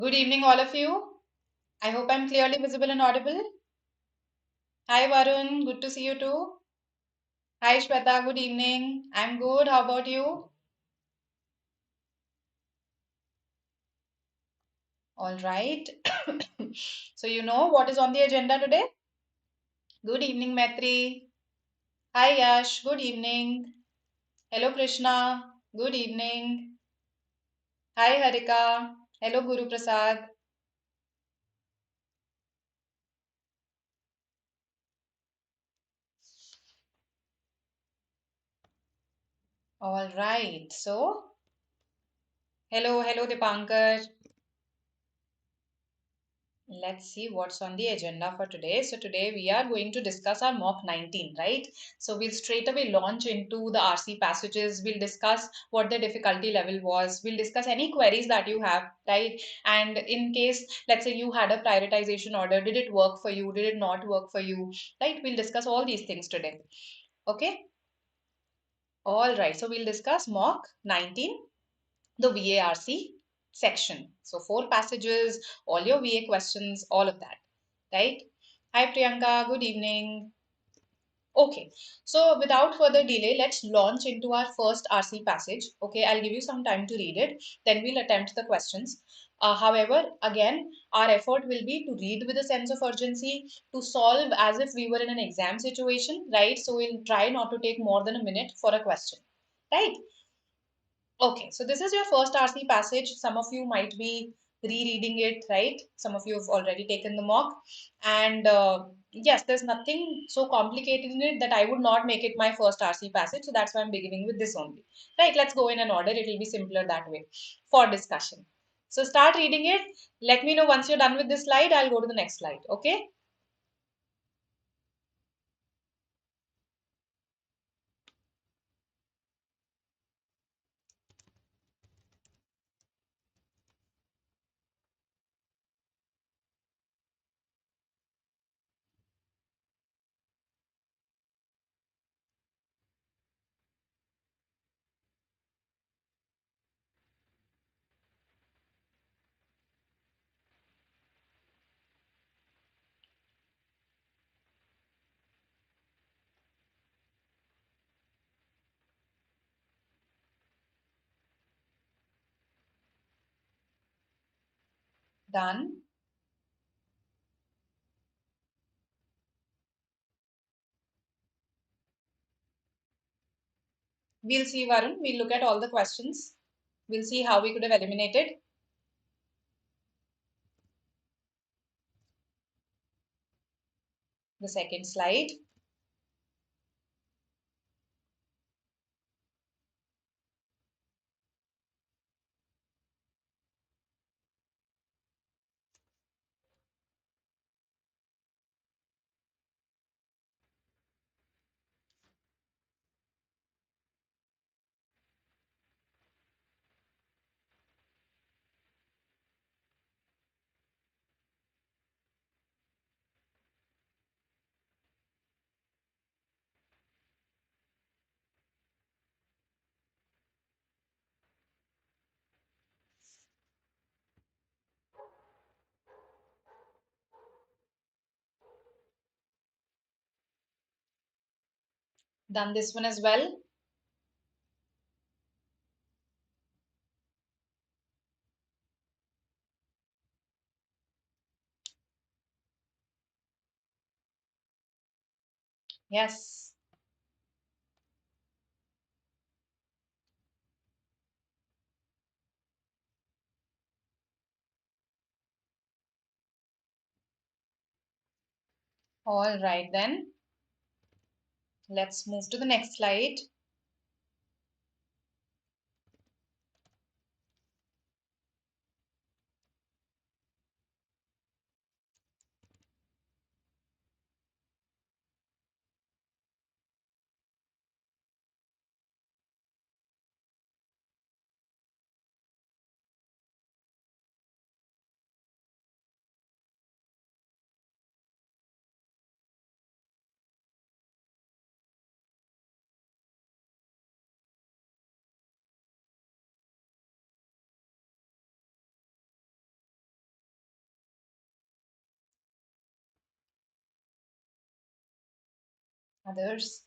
Good evening, all of you. I hope I'm clearly visible and audible. Hi, Varun. Good to see you too. Hi, Shweta. Good evening. I'm good. How about you? All right. So, you know what is on the agenda today? Good evening, Maitri. Hi, Yash. Good evening. Hello, Krishna. Good evening. Hi, Harika. Hello, Guru Prasad. All right. So, hello, Dipankar. Let's see what's on the agenda for today. So today we are going to discuss our mock 19, right? So we'll straight away launch into the RC passages. We'll discuss what the difficulty level was. We'll discuss any queries that you have, right? And in case, let's say you had a prioritization order, did it work for you? Did it not work for you? Right? We'll discuss all these things today. Okay? All right. So we'll discuss mock 19, the VARC section. So four passages, all your VA questions, all of that, right? Hi Priyanka, good evening. Okay, so without further delay, let's launch into our first RC passage. Okay, I'll give you some time to read it, then we'll attempt the questions. However, again, our effort will be to read with a sense of urgency, to solve as if we were in an exam situation, right? So we'll try not to take more than a minute for a question, right? Okay, so this is your first RC passage. Some of you might be rereading it, right? Some of you have already taken the mock. And yes, there's nothing so complicated in it that I would not make it my first RC passage. So that's why I'm beginning with this only. Right, let's go in an order. It will be simpler that way for discussion. So start reading it. Let me know once you're done with this slide. I'll go to the next slide. Okay? Done. We'll see, Varun. We'll look at all the questions. We'll see how we could have eliminated the second slide. Done this one as well. Yes. All right, then let's move to the next slide. Others?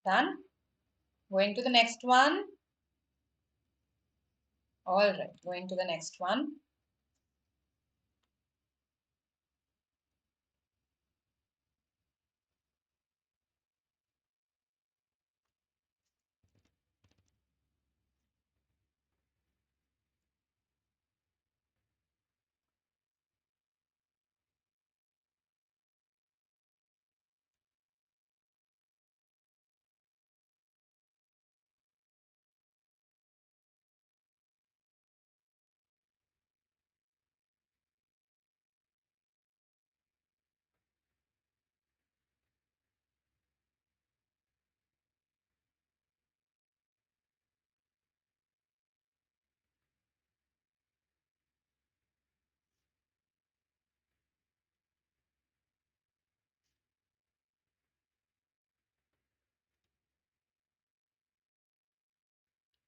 Done? Going to the next one. All right, going to the next one.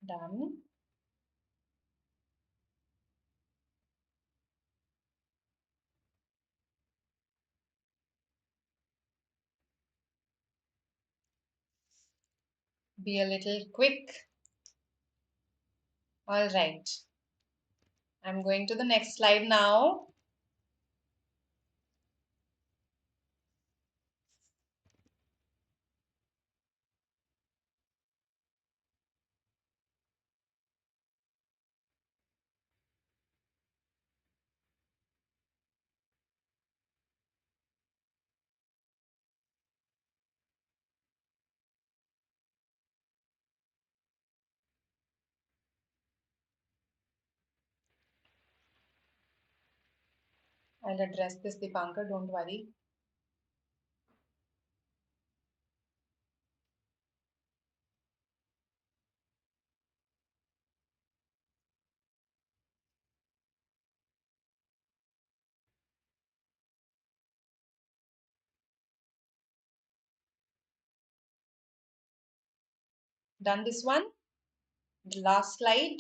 Done. Be a little quick. All right. I'm going to the next slide now. I'll address this, Dipankar, don't worry. Done this one. The last slide.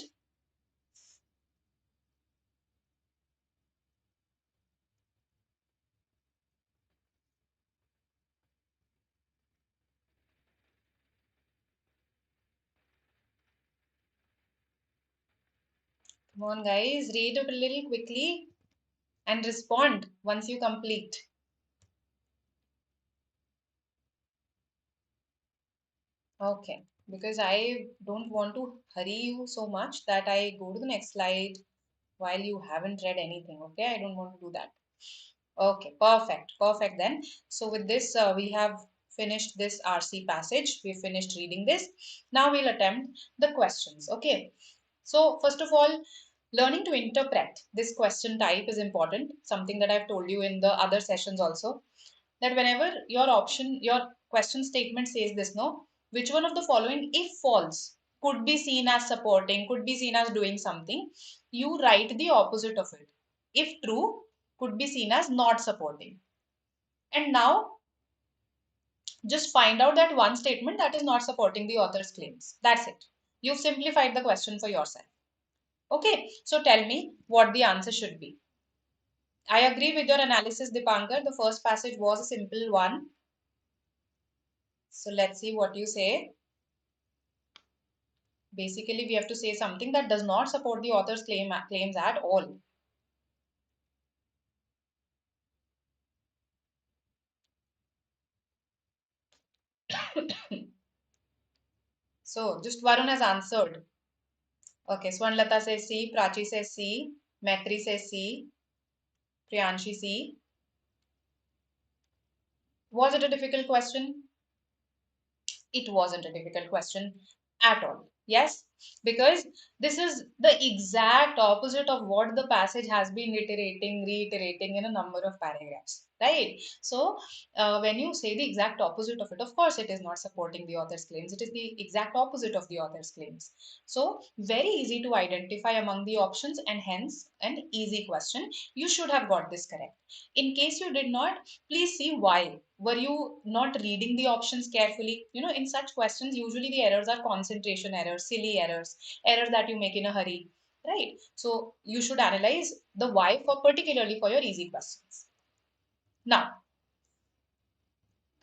Come on, guys, read it a little quickly and respond once you complete. Okay, because I don't want to hurry you so much that I go to the next slide while you haven't read anything. Okay, I don't want to do that. Okay, perfect, perfect then. So with this, we have finished this RC passage. We finished reading this. Now we'll attempt the questions. Okay, so first of all, learning to interpret this question type is important. Something that I've told you in the other sessions also, that whenever your question statement says this, no, which one of the following, if false, could be seen as supporting, could be seen as doing something, you write the opposite of it. If true, could be seen as not supporting. And now just find out that one statement that is not supporting the author's claims. That's it. You've simplified the question for yourself. Okay, so tell me what the answer should be. I agree with your analysis, Dipankar. The first passage was a simple one. So let's see what you say. Basically, we have to say something that does not support the author's claims at all. So just Varun has answered. Okay, Swarnlata says C, Prachi says C, Maitri says C, Priyanshi C. Was it a difficult question? It wasn't a difficult question at all. Yes, because this is the exact opposite of what the passage has been reiterating in a number of paragraphs, right? So when you say the exact opposite of it, of course it is not supporting the author's claims, it is the exact opposite of the author's claims. So very easy to identify among the options, and hence an easy question. You should have got this correct. In case you did not, please see why. Were you not reading the options carefully? You know, in such questions usually the errors are concentration errors, silly errors, errors that you make in a hurry, right? So you should analyze the why for particularly for your easy questions. Now,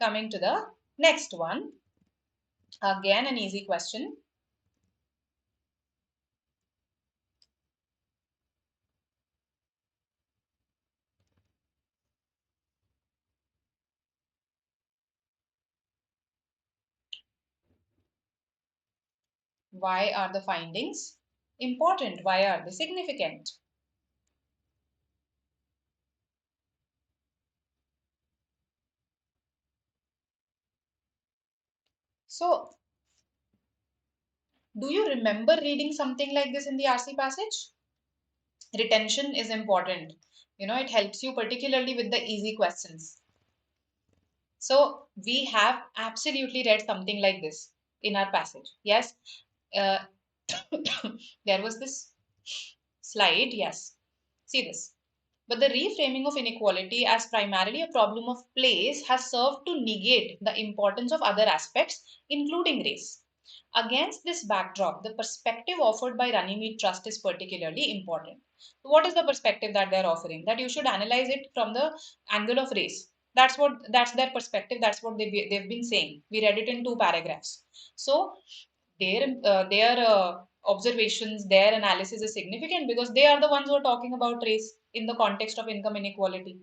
coming to the next one, again an easy question. Why are the findings important? Why are they significant? So, do you remember reading something like this in the RC passage? Retention is important. You know, it helps you particularly with the easy questions. So, we have absolutely read something like this in our passage. Yes, uh, there was this slide. Yes, see this. But the reframing of inequality as primarily a problem of place has served to negate the importance of other aspects, including race. Against this backdrop, the perspective offered by Runnymede Trust is particularly important. What is the perspective that they're offering? That you should analyze it from the angle of race. That's their perspective. That's what they've been saying. We read it in two paragraphs. So their observations, their analysis is significant because they are the ones who are talking about race in the context of income inequality.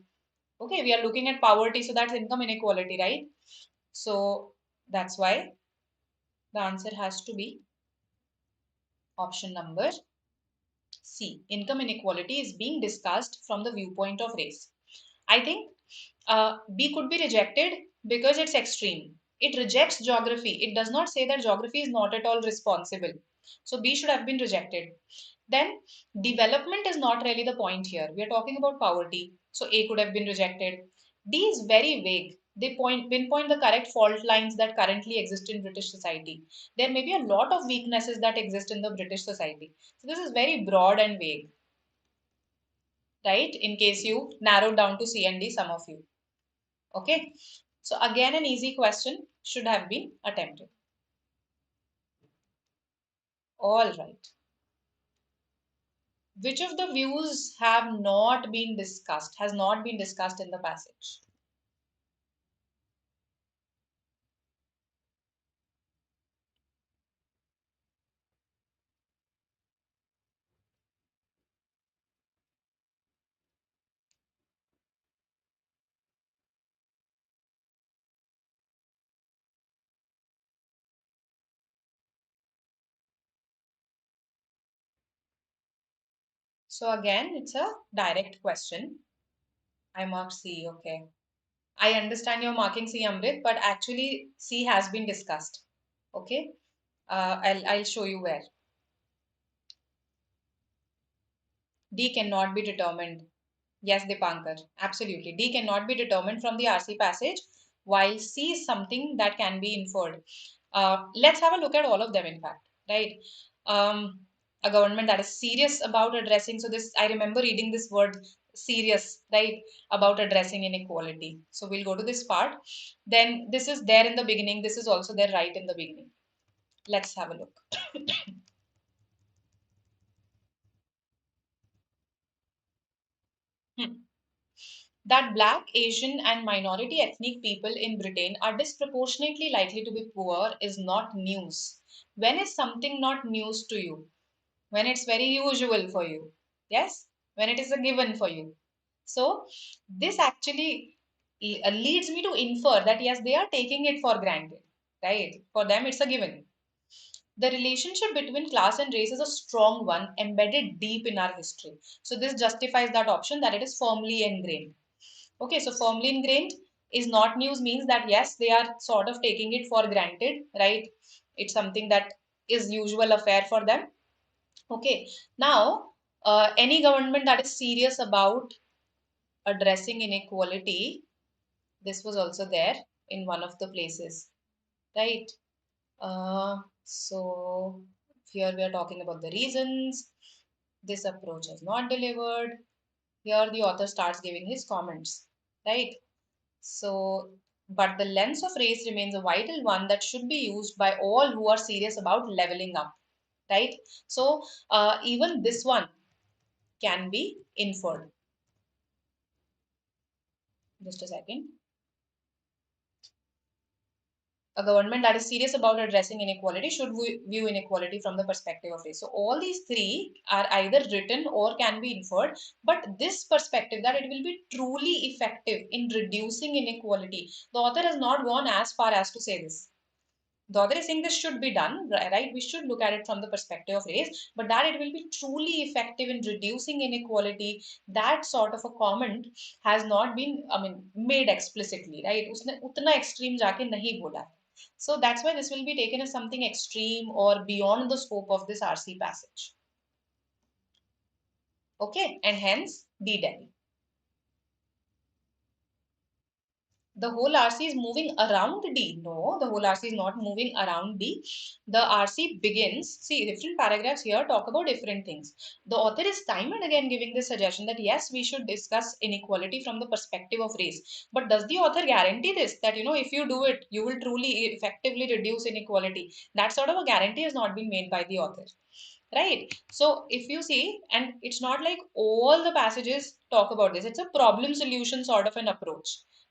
Okay, we are looking at poverty, so that's income inequality, right? So that's why the answer has to be option number C. Income inequality is being discussed from the viewpoint of race. I think B could be rejected because it's extreme. It rejects geography. It does not say that geography is not at all responsible. So B should have been rejected. Then development is not really the point here. We are talking about poverty. So A could have been rejected. D is very vague. They pinpoint the correct fault lines that currently exist in British society. There may be a lot of weaknesses that exist in the British society. So this is very broad and vague, right? In case you narrowed down to C and D, some of you. Okay. So again, an easy question should have been attempted. All right. Which of the views have not been discussed, has not been discussed in the passage? So again, it's a direct question. I marked C, okay. I understand you're marking C, Amrit, but actually C has been discussed. Okay. I'll show you where. D cannot be determined. Yes, Dipankar, absolutely. D cannot be determined from the RC passage, while C is something that can be inferred. Let's have a look at all of them, in fact, right? A government that is serious about addressing, so this, I remember reading this word serious, right, about addressing inequality. So we'll go to this part. Then this is there in the beginning, this is also there right in the beginning. Let's have a look. Hmm. That black, Asian, and minority ethnic people in Britain are disproportionately likely to be poor is not news. When is something not news to you? When it's very usual for you. Yes? When it is a given for you. So, this actually leads me to infer that yes, they are taking it for granted. Right? For them, it's a given. The relationship between class and race is a strong one embedded deep in our history. So, this justifies that option that it is firmly ingrained. Okay, so firmly ingrained is not news means that yes, they are sort of taking it for granted, right? It's something that is usual affair for them. Okay, now any government that is serious about addressing inequality. This was also there in one of the places, right? So here we are talking about the reasons this approach has not delivered. Here the author starts giving his comments, right? So, but the lens of race remains a vital one that should be used by all who are serious about leveling up, right? So, even this one can be inferred. Just a second. A government that is serious about addressing inequality should view inequality from the perspective of race. So all these three are either written or can be inferred, but this perspective that it will be truly effective in reducing inequality, the author has not gone as far as to say this. The author is saying this should be done, right? We should look at it from the perspective of race, but that it will be truly effective in reducing inequality, that sort of a comment has not been, I mean, made explicitly, right? उसने उतना extreme जाके नहीं बोला. So that's why this will be taken as something extreme or beyond the scope of this RC passage. Okay, and hence D Delhi. The whole RC is moving around D. No, the whole RC is not moving around D. The RC begins, see, different paragraphs here talk about different things. The author is time and again giving this suggestion that yes, we should discuss inequality from the perspective of race. But does the author guarantee this? That, if you do it, you will truly effectively reduce inequality? That sort of a guarantee has not been made by the author. Right. So if you see, and it's not like all the passages talk about this, it's a problem solution sort of an approach,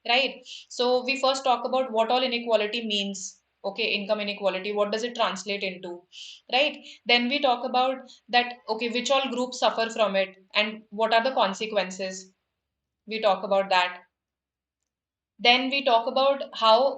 right? So we first talk about what all inequality means. Okay, income inequality, what does it translate into, right? Then we talk about that, okay, which all groups suffer from it and what are the consequences. We talk about that. Then we talk about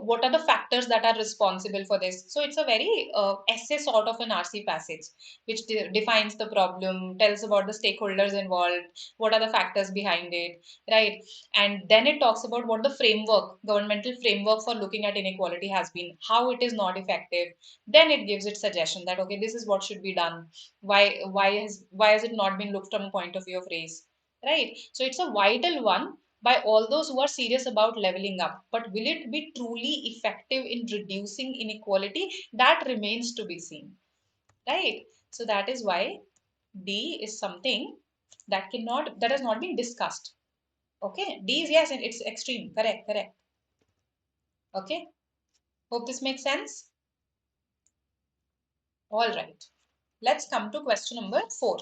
what are the factors that are responsible for this. So it's a very essay sort of an RC passage, which defines the problem, tells about the stakeholders involved, what are the factors behind it, right? And then it talks about what the framework, governmental framework for looking at inequality has been, how it is not effective. Then it gives its suggestion that, okay, this is what should be done. Why has it not been looked from a point of view of race, right? So it's a vital one by all those who are serious about leveling up. But will it be truly effective in reducing inequality? That remains to be seen, right? So that is why D is something that has not been discussed. Okay, D is yes, and it's extreme. Correct, correct. Okay, hope this makes sense. All right, let's come to question number 4.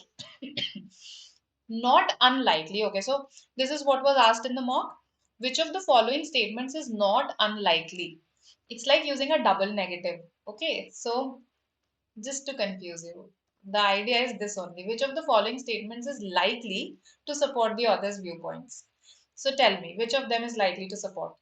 Not unlikely. Okay, so this is what was asked in the mock. Which of the following statements is not unlikely? It's like using a double negative. Okay, so just to confuse you, the idea is this only. Which of the following statements is likely to support the author's viewpoints? So tell me, which of them is likely to support?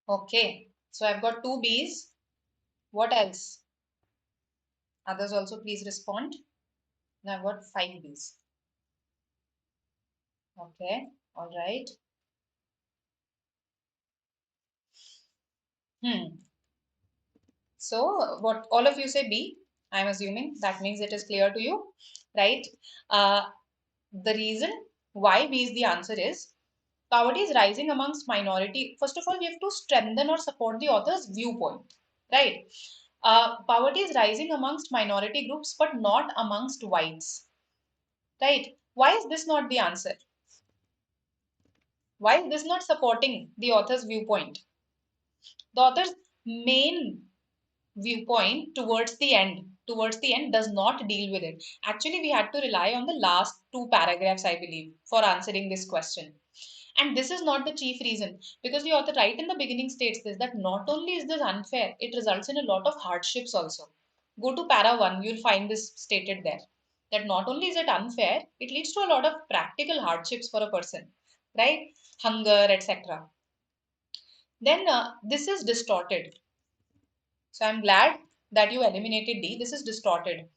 Okay, so I've got 2 B's. What else? Others also please respond. Now I've got 5 B's. Okay, all right. Hmm. So what all of you say B, I'm assuming that means it is clear to you, right? Uh, the reason why B is the answer is poverty is rising amongst minority. First of all, we have to strengthen or support the author's viewpoint, right? Poverty is rising amongst minority groups, but not amongst whites, right? Why is this not the answer? Why is this not supporting the author's viewpoint? The author's main viewpoint towards the end does not deal with it. Actually, we had to rely on the last 2 paragraphs, I believe, for answering this question. And this is not the chief reason, because the author right in the beginning states this, that not only is this unfair, it results in a lot of hardships also. Go to para 1, you'll find this stated there, that not only is it unfair, it leads to a lot of practical hardships for a person, right? Hunger, etc. Then this is distorted. So I'm glad that you eliminated D. This is distorted.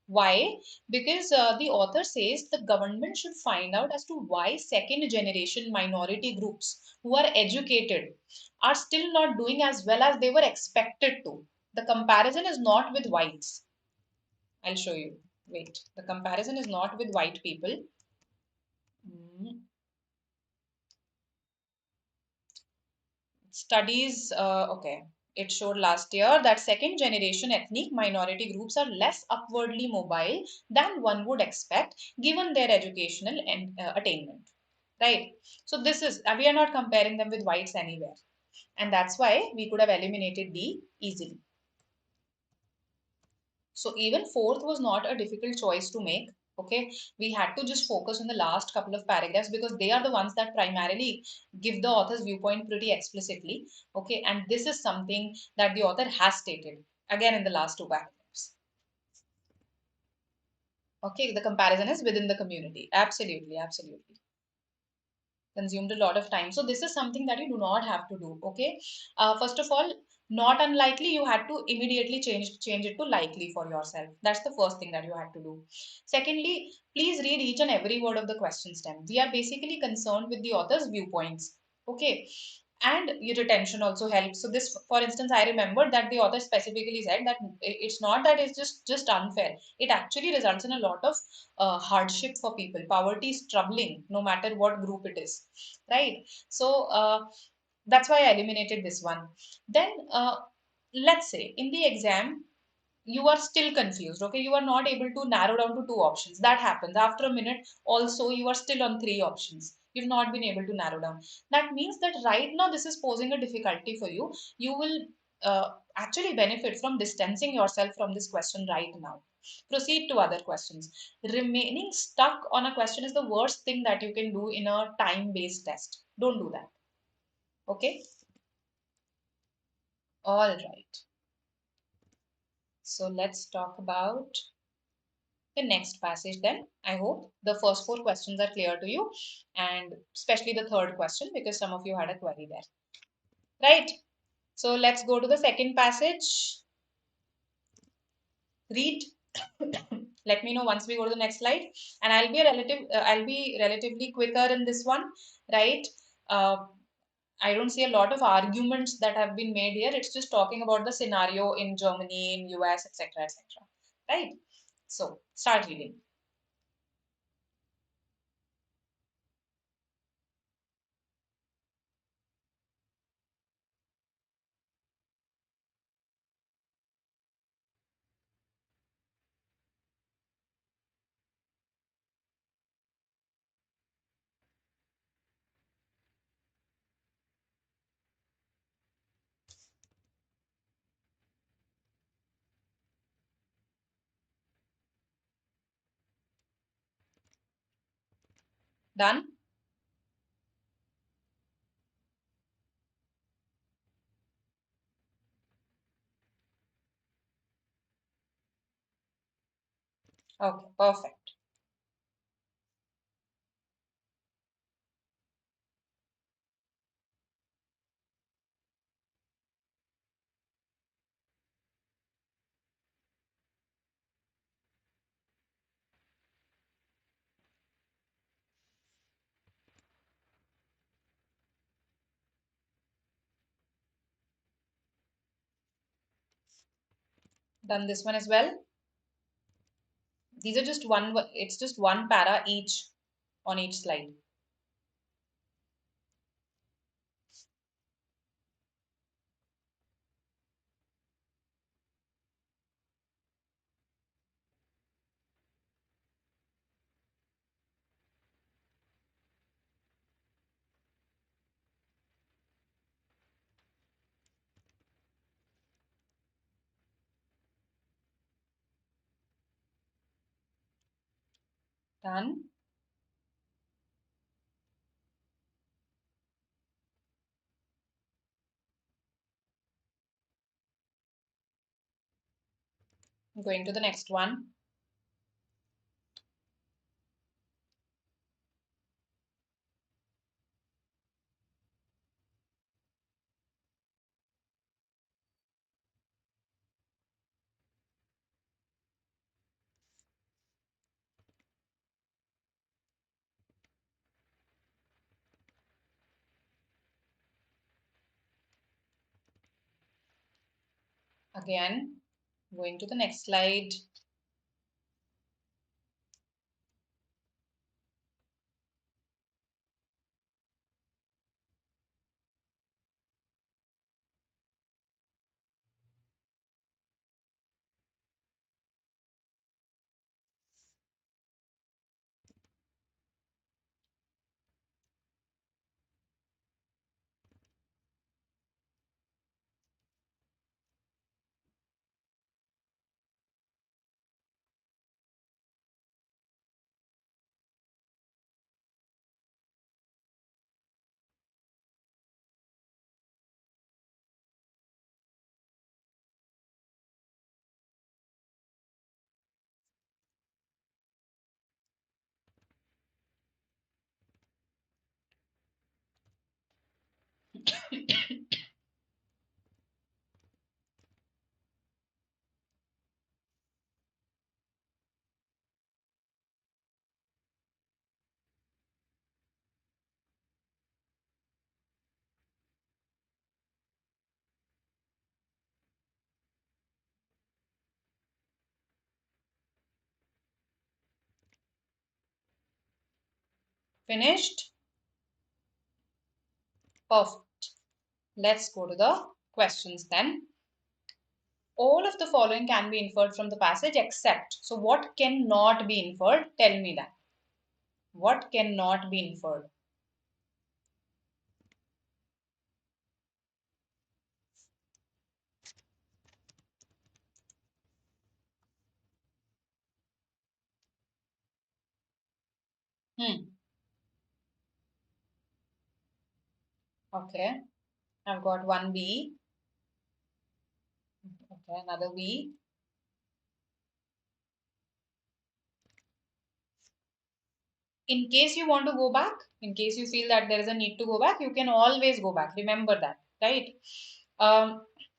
Why? Because the author says the government should find out as to why second generation minority groups who are educated are still not doing as well as they were expected to. The comparison is not with whites. I'll show you. Wait, the comparison is not with white people. Mm. Studies, okay, it showed last year that second generation ethnic minority groups are less upwardly mobile than one would expect given their educational and attainment. Right. So this is, we are not comparing them with whites anywhere. And that's why we could have eliminated D easily. So even fourth was not a difficult choice to make. Okay, we had to just focus on the last couple of paragraphs because they are the ones that primarily give the author's viewpoint pretty explicitly. Okay, and this is something that the author has stated again in the last two paragraphs. Okay, the comparison is within the community. Absolutely, absolutely. Consumed a lot of time. So this is something that you do not have to do. Okay. First of all, not unlikely, you had to immediately change it to likely for yourself. That's the first thing that you had to do. Secondly, please read each and every word of the question stem. We are basically concerned with the author's viewpoints. Okay, and your retention also helps. So this, for instance, I remember that the author specifically said that it's not that it's just unfair. It actually results in a lot of hardship for people. Poverty is troubling no matter what group it is, right? So that's why I eliminated this one. Then let's say in the exam you are still confused. Okay, you are not able to narrow down to two options. That happens after a minute. Also, you are still on three options. You've not been able to narrow down. That means that right now this is posing a difficulty for you. You will actually benefit from distancing yourself from this question right now. Proceed to other questions. Remaining stuck on a question is the worst thing that you can do in a time based test. Don't do that. Okay, all right. So let's talk about the next passage then. I hope the first four questions are clear to you, and especially the third question because some of you had a query there. Right. So let's go to the second passage. Read. Let me know once we go to the next slide, and I'll be relatively quicker in this one, right? Uh, I don't see a lot of arguments that have been made here. It's just talking about the scenario in Germany, in US, etc., etc. Right? So start reading. Done? Okay, perfect. Done this one as well. These are just one, it's just one para each on each slide. Done. Going to the next one. Again, going to the next slide. Finished? Perfect. Let's go to the questions then. All of the following can be inferred from the passage except. So what cannot be inferred? Tell me that. What cannot be inferred? Okay. I've got one B. Okay, another B. In case you want to go back, in case you feel that there is a need to go back, you can always go back. Remember that, right?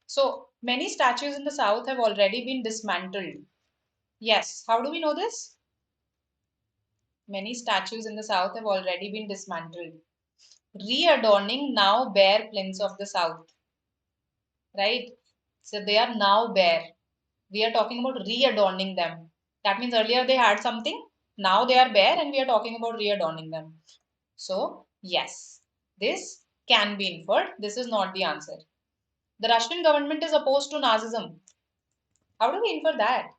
So many statues in the south have already been dismantled. Yes. How do we know this? Many statues in the south have already been dismantled. Readorning now bare plains of the south, right? So they are now bare. We are talking about readorning them. That means earlier they had something, now they are bare, and we are talking about readorning them. So, yes, this can be inferred. This is not the answer. The Russian government is opposed to Nazism. How do we infer that?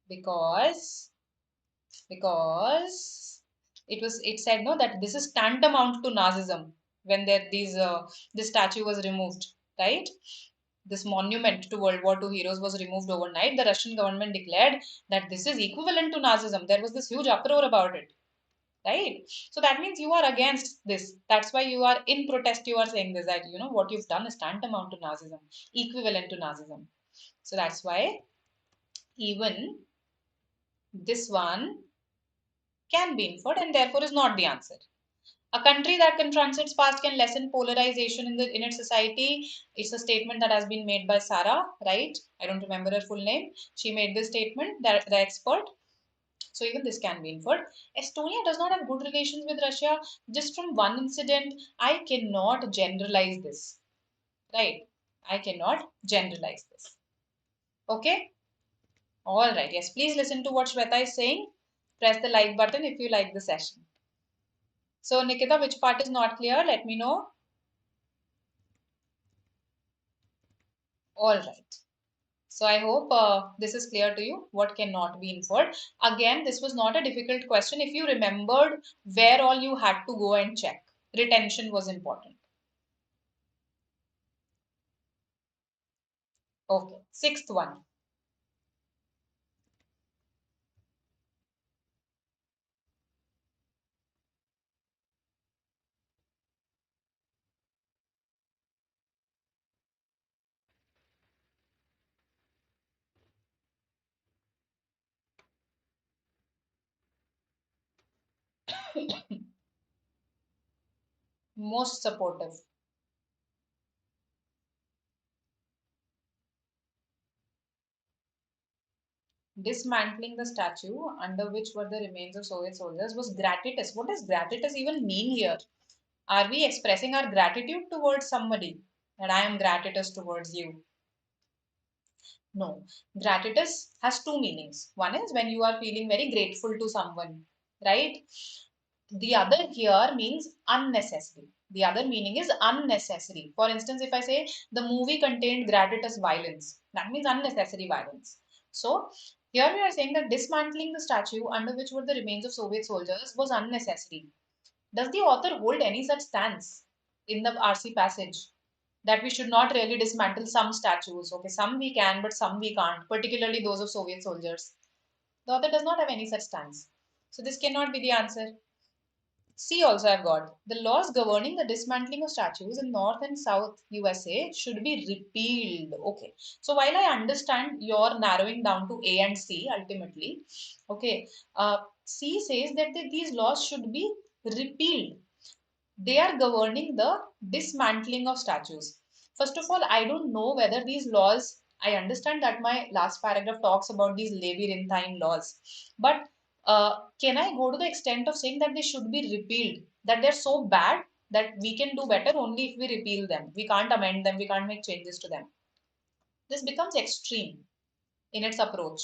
Because it said no that this is tantamount to Nazism when this statue was removed, right? This monument to World War II heroes was removed overnight. The Russian government declared that this is equivalent to Nazism. There was this huge uproar about it, right? So that means you are against this. That's why you are in protest. You are saying this, that what you've done is tantamount to Nazism, equivalent to Nazism. So that's why even this one can be inferred and therefore is not the answer. A country that confronts its past can lessen polarization in its society. It's a statement that has been made by Sarah, right? I don't remember her full name. She made this statement, the expert. So even this can be inferred. Estonia does not have good relations with Russia. Just from one incident, I cannot generalize this, right? I cannot generalize this. Okay? All right. Yes, please listen to what Shweta is saying. Press the like button if you like the session. So Nikita, which part is not clear? Let me know. All right. So I hope this is clear to you, what cannot be inferred. Again, this was not a difficult question. If you remembered where all you had to go and check, retention was important. Okay, sixth one. Most supportive. Dismantling the statue under which were the remains of Soviet soldiers was gratuitous. What does gratuitous even mean here? Are we expressing our gratitude towards somebody? that I am gratuitous towards you. No, gratuitous has two meanings. One is when you are feeling very grateful to someone, right? The other here means unnecessary. The other meaning is unnecessary. For instance, if I say the movie contained gratuitous violence, that means unnecessary violence. So here we are saying that dismantling the statue under which were the remains of Soviet soldiers was unnecessary. Does the author hold any such stance in the RC passage that we should not really dismantle some statues? Okay, some we can, but some we can't, particularly those of Soviet soldiers. The author does not have any such stance. So this cannot be the answer. C also I've got. The laws governing the dismantling of statues in North and South USA should be repealed. Okay. So while I understand your narrowing down to A and C ultimately, okay, C says that these laws should be repealed. They are governing the dismantling of statues. First of all, I don't know whether these laws, I understand that my last paragraph talks about these labyrinthine laws, but can I go to the extent of saying that they should be repealed, that they're so bad that we can do better only if we repeal them? We can't amend them, we can't make changes to them. This becomes extreme in its approach.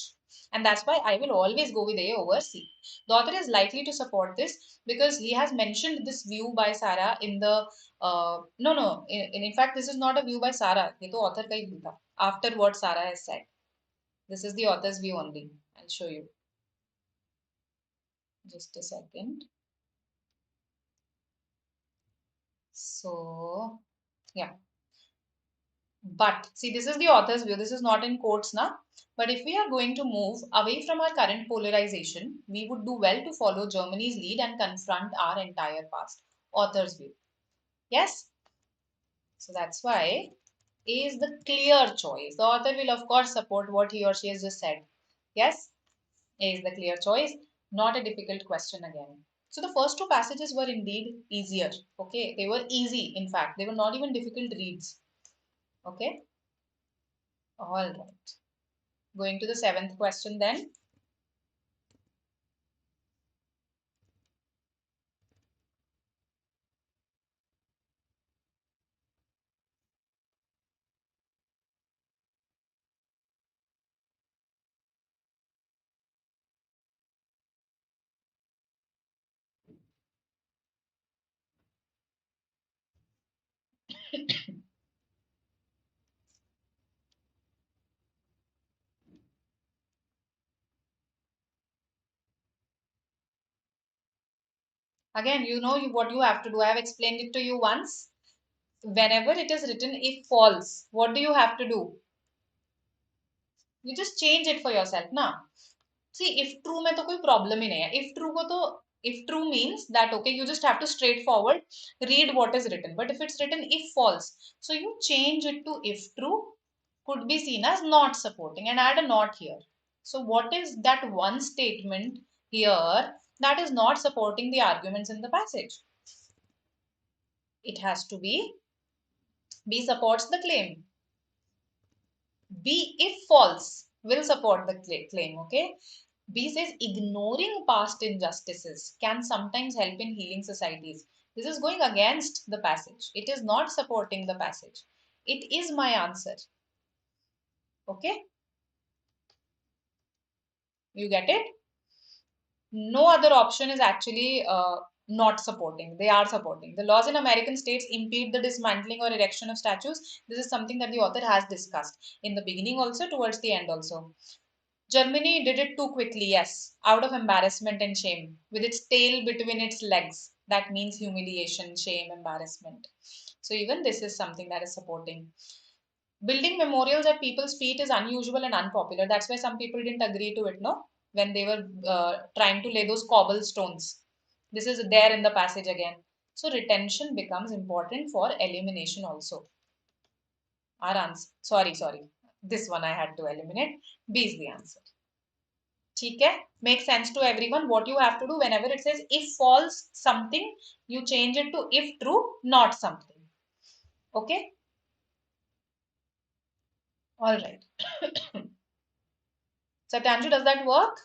And that's why I will always go with A over C. The author is likely to support this because he has mentioned this view by Sarah in the no, in fact this is not a view by Sarah. ये तो author का ही view था. After what Sarah has said. This is the author's view only. I'll show you. Just a second. So yeah. But see, this is the author's view. This is not in quotes now. But if we are going to move away from our current polarization, we would do well to follow Germany's lead and confront our entire past. Author's view. Yes? So that's why A is the clear choice. The author will, of course, support what he or she has just said. Yes? A is the clear choice. Not a difficult question again. So the first two passages were indeed easier. Okay? They were easy, in fact. They were not even difficult reads. Okay? All right. Going to the seventh question then. Again, you know what you have to do. I have explained it to you once. Whenever it is written if false, what do you have to do? You just change it for yourself, na? See, if true में तो कोई problem ही नहीं है. If true को तो if true means that okay, you just have to straightforward read what is written. But if it's written if false, so you change it to if true could be seen as not supporting and add a not here. So what is that one statement here that is not supporting the arguments in the passage? It has to be B supports the claim. B, if false, will support the claim, okay? B says ignoring past injustices can sometimes help in healing societies. This is going against the passage. It is not supporting the passage. It is my answer. Okay? You get it? No other option is actually not supporting. They are supporting. The laws in American states impede the dismantling or erection of statues. This is something that the author has discussed in the beginning also, towards the end also. Germany did it too quickly, yes, out of embarrassment and shame, with its tail between its legs. That means humiliation, shame, embarrassment. So even this is something that is supporting. Building memorials at people's feet is unusual and unpopular. That's why some people didn't agree to it, no? When they were trying to lay those cobblestones. This is there in the passage again. So retention becomes important for elimination also. Our answer, sorry. This one I had to eliminate. B is the answer. ठीक है? Make sense to everyone. What you have to do whenever it says if false something, you change it to if true, not something. Okay? All right. Satanju, does that work?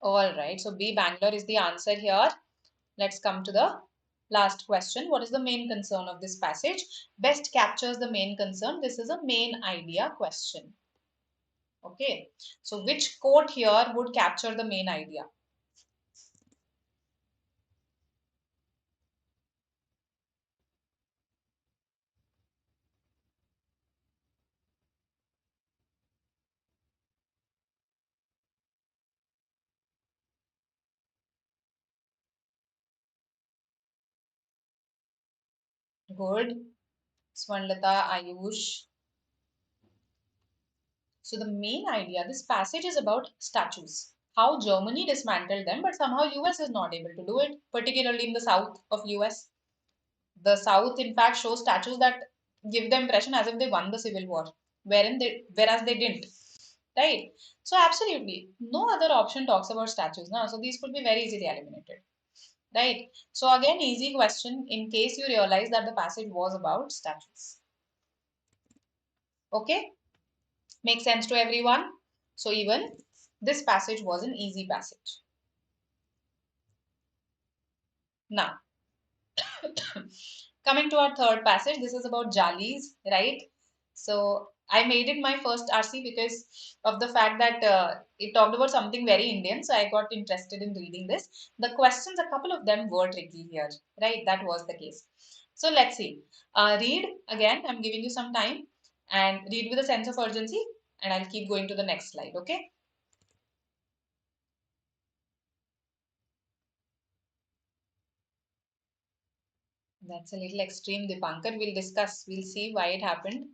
All right. So B, Bangalore is the answer here. Let's come to the Last question. What is the main concern of this passage? Best captures the main concern. This is a main idea question. Okay. So which quote here would capture the main idea? Good. Swarnlata, Ayush. So the main idea, this passage is about statues. How Germany dismantled them, but somehow US is not able to do it, particularly in the south of US. The south, in fact, shows statues that give the impression as if they won the civil war, whereas they didn't. Right? So absolutely, no other option talks about statues now. So these could be very easily eliminated. Right? So again, easy question in case you realize that the passage was about statues. Okay? Makes sense to everyone? So even this passage was an easy passage. Now, coming to our third passage, this is about Jalis, right? So I made it my first RC because of the fact that it talked about something very Indian. So I got interested in reading this. The questions, a couple of them were tricky here, right? That was the case. So let's see. Read again. I'm giving you some time and read with a sense of urgency, and I'll keep going to the next slide. Okay. That's a little extreme, Dipankar. We'll discuss. We'll see why it happened.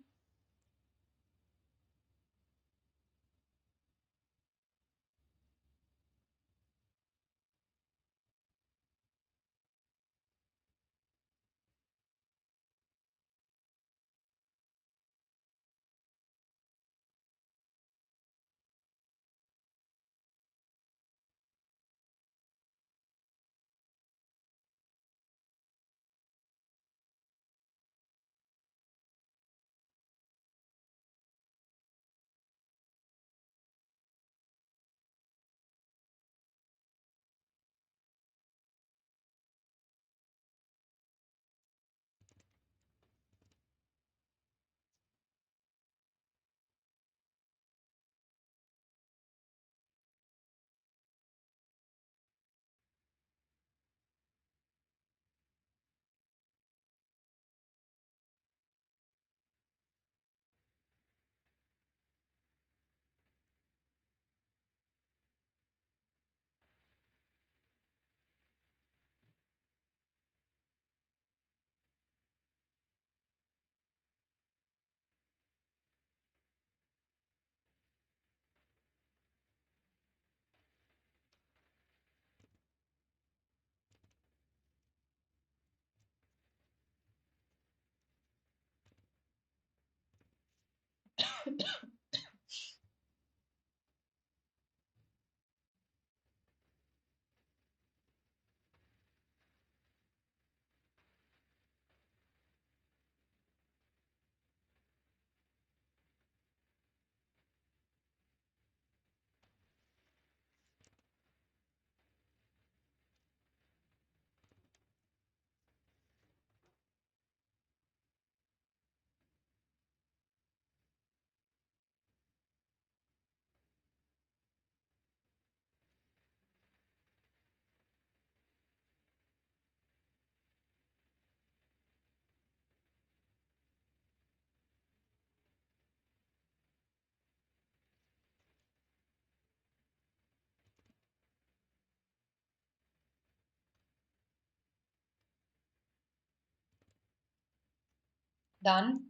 Done.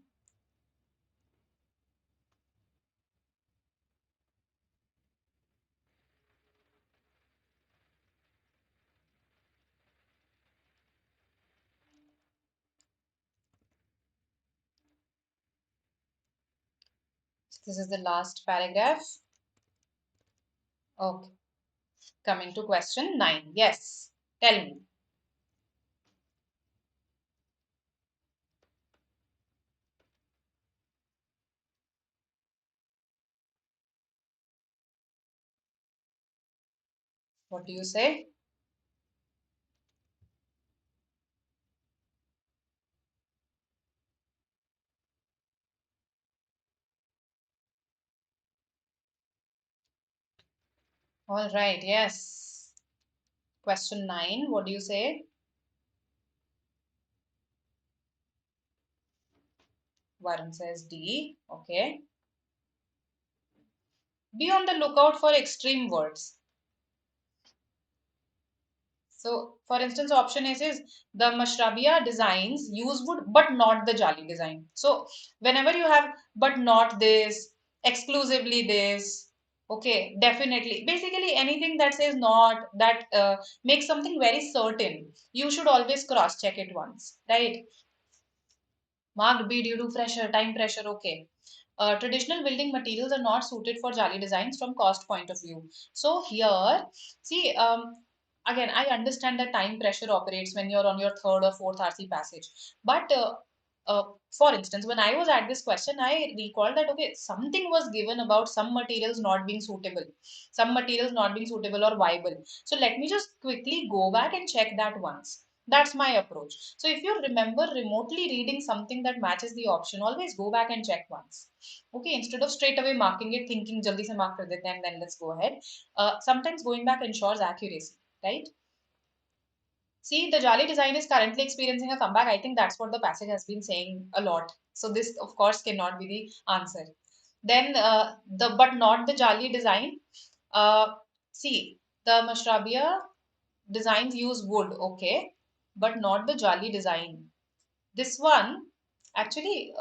This is the last paragraph. Okay. Coming to question 9. Yes. Tell me. What do you say? All right, yes. Question 9, what do you say? Varun says D. Okay. Be on the lookout for extreme words. So, for instance, option A says the Mashrabia designs use wood but not the Jali design. So, whenever you have but not this, exclusively this, okay, definitely. Basically, anything that says not, that makes something very certain, you should always cross check it once, right? Marked B due to pressure, time pressure, okay. Traditional building materials are not suited for Jali designs from cost point of view. So here, see, again, I understand that time pressure operates when you're on your third or fourth RC passage. But for instance, when I was at this question, I recalled that, okay, something was given about some materials not being suitable, some materials not being suitable or viable. So let me just quickly go back and check that once. That's my approach. So if you remember remotely reading something that matches the option, always go back and check once. Okay, instead of straight away marking it, thinking jaldi se mark kar dete hain and then let's go ahead. Sometimes going back ensures accuracy, right? See, the Jali design is currently experiencing a comeback. I think that's what the passage has been saying a lot. So this, of course, cannot be the answer. Then the but not the Jali design. See, the Mashrabia designs use wood, okay, but not the Jali design. This one, actually,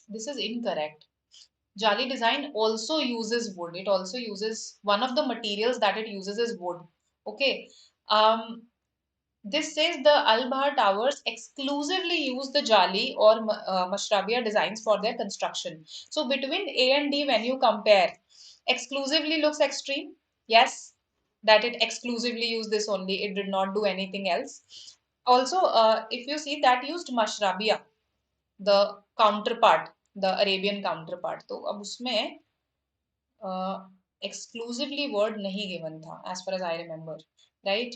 this is incorrect. Jali design also uses wood. It also uses one of the materials that it uses is wood. Okay. Um, this says the Al Bahar towers exclusively use the Jali or Mashrabia designs for their construction. So between A and D, when you compare, exclusively looks extreme. Yes, that it exclusively used this only. It did not do anything else. Also, if you see that used Mashrabia, the counterpart, the Arabian counterpart. तो अब उसमें exclusively word नहीं given था, as far as I remember, right?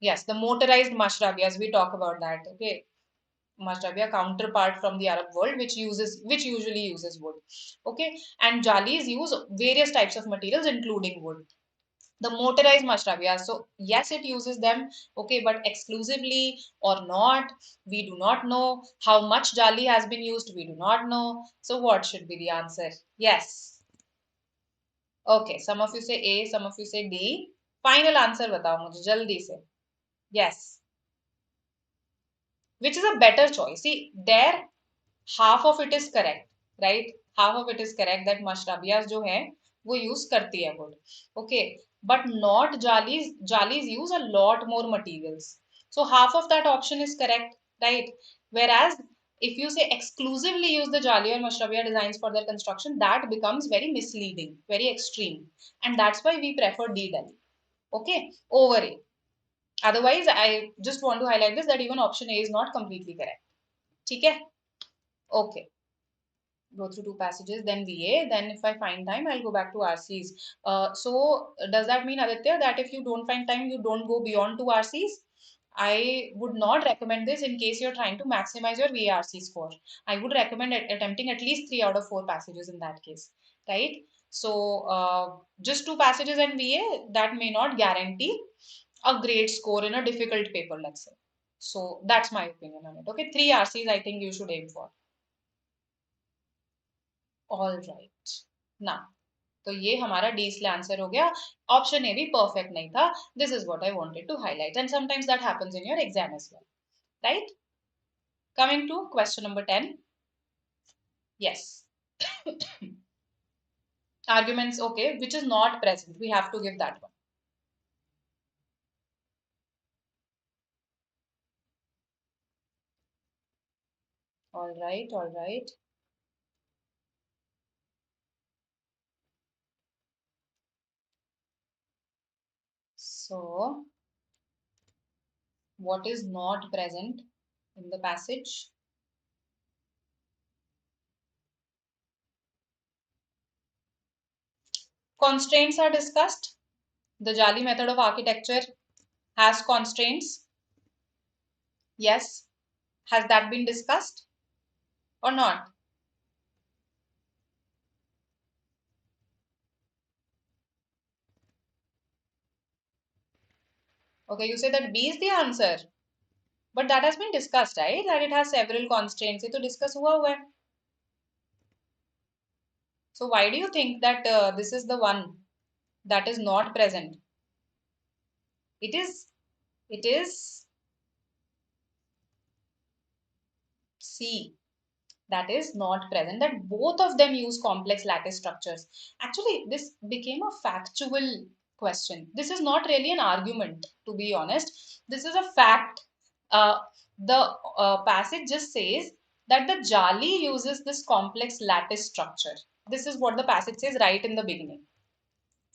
Yes, the motorized mashrabiyas, we talk about that. Okay, mashrabiya counterpart from the Arab world, which usually uses wood. Okay, and jalis use various types of materials, including wood. The motorized mashrabiyas, so yes, it uses them. Okay, but exclusively or not, we do not know. How much jali has been used, we do not know. So what should be the answer? Yes. Okay, some of you say A, some of you say D. Final answer बताओ मुझे जल्दी से. Yes. Which is a better choice? See, there half of it is correct, right? Half of it is correct that mashrabiyas जो है वो use करती है wood. Okay, but not jalis. Jalis use a lot more materials. So half of that option is correct, right? Whereas if you say exclusively use the jali or mashrabiya designs for their construction, that becomes very misleading, very extreme, and that's why we prefer D Delhi. Okay, over A. Otherwise, I just want to highlight this that even option A is not completely correct. ठीक है? Okay. Go through two passages, then VA. Then, if I find time, I'll go back to RCs. So, does that mean, Aditya, that if you don't find time, you don't go beyond two RCs? I would not recommend this in case you're trying to maximize your VARC score. I would recommend attempting at least 3 out of 4 passages in that case, right? So, just two passages and VA, that may not guarantee a great score in a difficult paper, let's say. So, that's my opinion on it. Okay, 3 RCs I think you should aim for. All right ना, तो ये हमारा D इसलिए answer हो गया. Option A भी perfect नहीं था. This is what I wanted to highlight and sometimes that happens in your exam as well, right? Coming to question number 10. Yes. Arguments, okay, which is not present, we have to give that one. All right, all right. So what is not present in the passage? Constraints are discussed. The Jali method of architecture has constraints. Yes. Has that been discussed or not? Okay, you say that B is the answer. But that has been discussed, right? That it has several constraints. ये तो discuss हुआ है. So why do you think that this is the one that is not present? It is, it is C that is not present. That both of them use complex lattice structures. Actually, this became a factual question. This is not really an argument, to be honest. This is a fact. Uh, the passage just says that the Jali uses this complex lattice structure. This is what the passage says right in the beginning.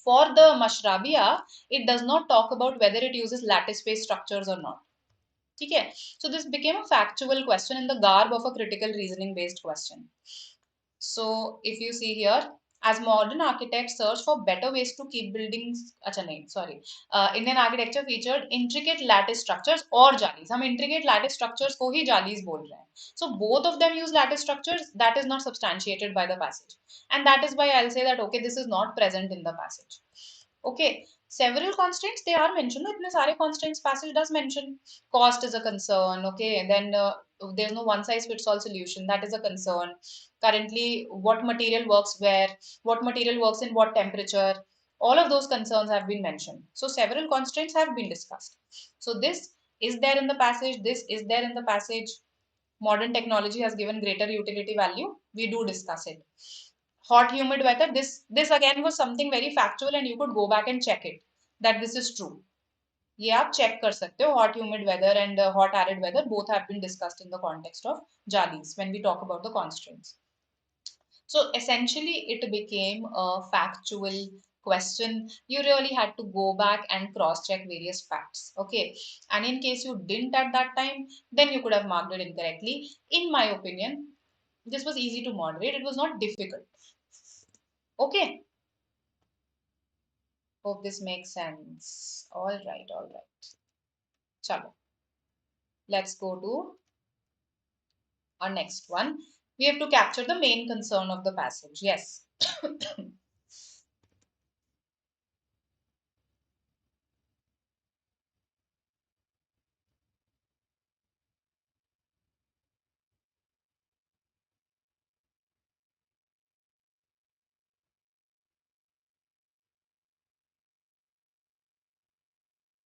For the Mashrabia, it does not talk about whether it uses lattice-based structures or not. Okay? So this became a factual question in the garb of a critical reasoning based question. So if you see here, as modern architects search for better ways to keep buildings, अच्छा नहीं, sorry, Indian architecture featured intricate lattice structures or jalis. हम intricate lattice structures को ही jalis बोल रहे हैं. So both of them use lattice structures. That is not substantiated by the passage, and that is why I'll say that okay, this is not present in the passage. Okay, several constraints they are mentioned. इतने सारे constraints passage does mention. Cost is a concern. Okay, and then there's no one size fits all solution. That is a concern. Currently, what material works where, what material works in what temperature. All of those concerns have been mentioned. So several constraints have been discussed. So this is there in the passage. This is there in the passage. Modern technology has given greater utility value. We do discuss it. Hot humid weather, this again was something very factual and you could go back and check it that this is true. ये आप check कर सकते हो. Hot humid weather and hot arid weather both have been discussed in the context of jalis when we talk about the constraints. So essentially it became a factual question. You really had to go back and cross check various facts. Okay, and in case you didn't at that time, then you could have marked it incorrectly. In my opinion, this was easy to moderate. It was not difficult. Okay, hope this makes sense. All right, all right. Chalo, let's go to our next one. We have to capture the main concern of the passage. Yes.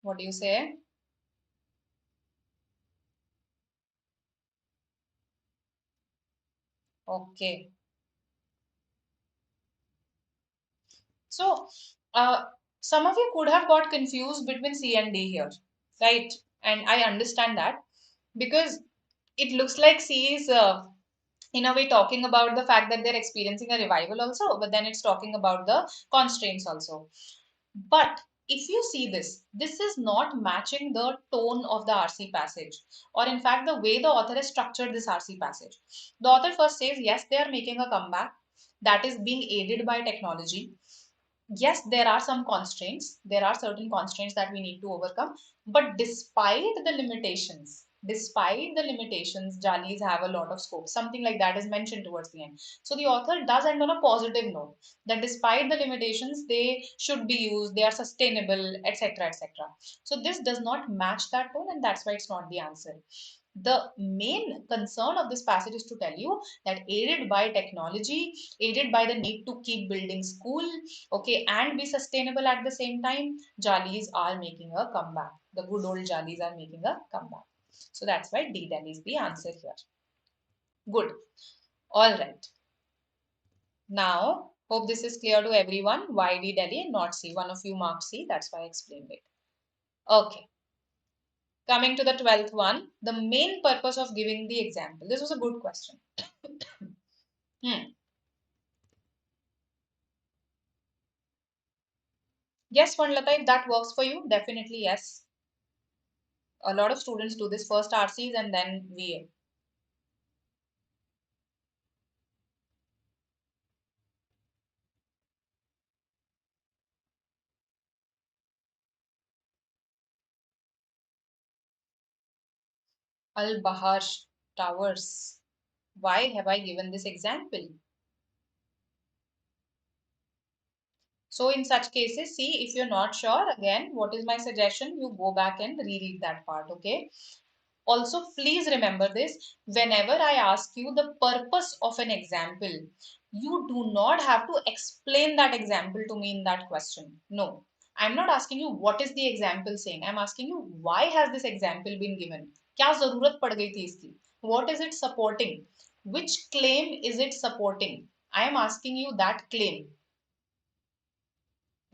What do you say? Okay. So, some of you could have got confused between C and D here, right? And I understand that because it looks like C is in a way talking about the fact that they're experiencing a revival also, but then it's talking about the constraints also. But if you see this, this is not matching the tone of the RC passage, or in fact, the way the author has structured this RC passage. The author first says, yes, they are making a comeback that is being aided by technology. Yes, there are some constraints. There are certain constraints that we need to overcome. But despite the limitations, Jalis have a lot of scope. Something like that is mentioned towards the end. So the author does end on a positive note that despite the limitations, they should be used, they are sustainable, etc. etc. So this does not match that tone, and that's why it's not the answer. The main concern of this passage is to tell you that aided by technology, aided by the need to keep buildings cool, okay, and be sustainable at the same time, Jalis are making a comeback. The good old Jalis are making a comeback. So that's why D Delhi is the answer here. Good. All right. Now, hope this is clear to everyone. Why D Delhi and not C? One of you marked C. That's why I explained it. Okay. Coming to the 12th one, the main purpose of giving the example. This was a good question. Hmm. Yes, Vanlata, if that works for you, definitely yes. A lot of students do this first RCs and then VA. Al Bahar Towers. Why have I given this example? So in such cases, see, if you're not sure, again, what is my suggestion? You go back and reread that part, okay? Also, please remember this, whenever I ask you the purpose of an example, you do not have to explain that example to me in that question. No, I'm not asking you what is the example saying. I'm asking you why has this example been given? क्या जरूरत पड़ गई थी इसकी? What is it supporting? Which claim is it supporting? I am asking you that claim,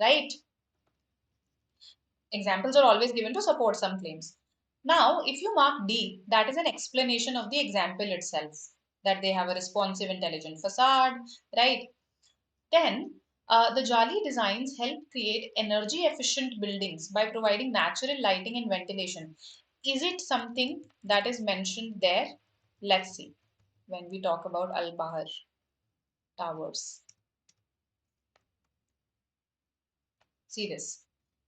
right? Examples are always given to support some claims. Now, if you mark D, that is an explanation of the example itself, that they have a responsive, intelligent facade, right? Then, the Jali designs help create energy efficient buildings by providing natural lighting and ventilation. Is it something that is mentioned there? Let's see when we talk about Al Bahar Towers. See this.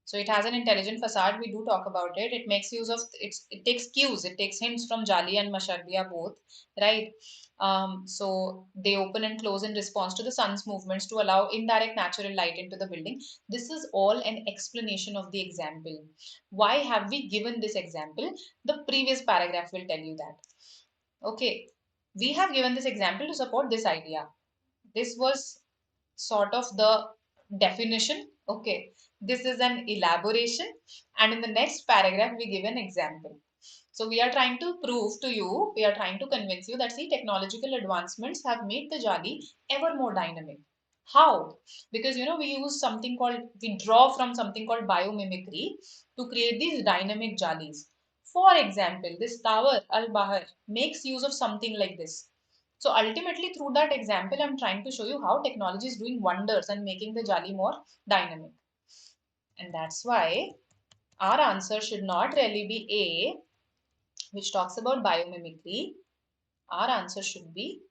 So it has an intelligent facade. We do talk about it. It makes use of it takes cues. It takes hints from Jali and Mashardia both, right? So they open and close in response to the sun's movements to allow indirect natural light into the building. This is all an explanation of the example. Why have we given this example? The previous paragraph will tell you that. Okay, we have given this example to support this idea. This was sort of the definition. Okay, this is an elaboration, and in the next paragraph we give an example. So we are trying to prove to you, we are trying to convince you that see, technological advancements have made the jali ever more dynamic. How? Because we use something called, we draw from something called biomimicry to create these dynamic jalis. For example, this tower Al Bahar makes use of something like this. So ultimately, through that example, I'm trying to show you how technology is doing wonders and making the jali more dynamic. And that's why our answer should not really be A, which talks about biomimicry. Our answer should be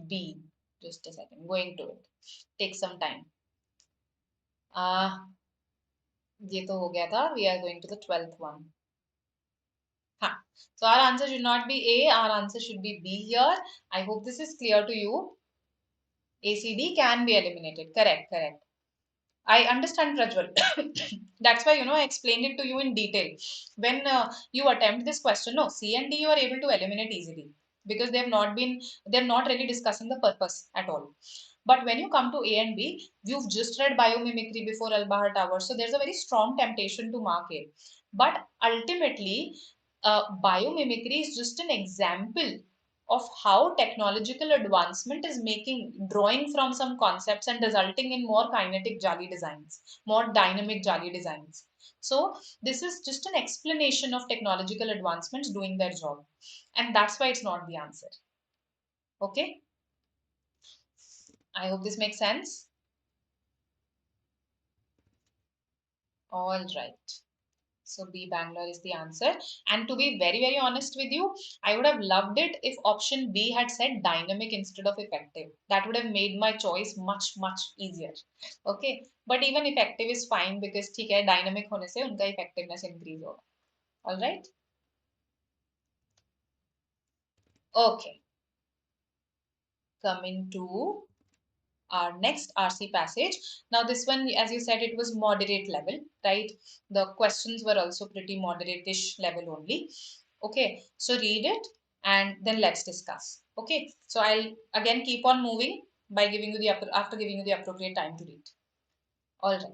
B. Just a second, going to it. Take some time. ये तो हो गया था. We are going to the 12th one. Huh. So our answer should not be A, our answer should be B here. I hope this is clear to you. ACD can be eliminated. Correct, correct. I understand, Prajwal. That's why, I explained it to you in detail. When you attempt this question, no, C and D you are able to eliminate easily because they're not really discussing the purpose at all. But when you come to A and B, you've just read biomimicry before Al Bahar Tower, so there's a very strong temptation to mark A. But ultimately, biomimicry is just an example of how technological advancement is drawing from some concepts and resulting in more kinetic jali designs, more dynamic jali designs. So this is just an explanation of technological advancements doing their job, and that's why it's not the answer. Okay, I hope this makes sense. All right. So B, Bangalore is the answer. And to be very, very honest with you, I would have loved it if option B had said dynamic instead of effective. That would have made my choice much, much easier. Okay. But even effective is fine because ठीक है, dynamic होने से उनका effectiveness increase होगा. All right. Okay. Coming to our next RC passage. Now, this one, as you said, it was moderate level, right? The questions were also pretty moderate-ish level only. Okay, so read it and then let's discuss. Okay, so I'll again keep on moving by giving you the after giving you the appropriate time to read. All right.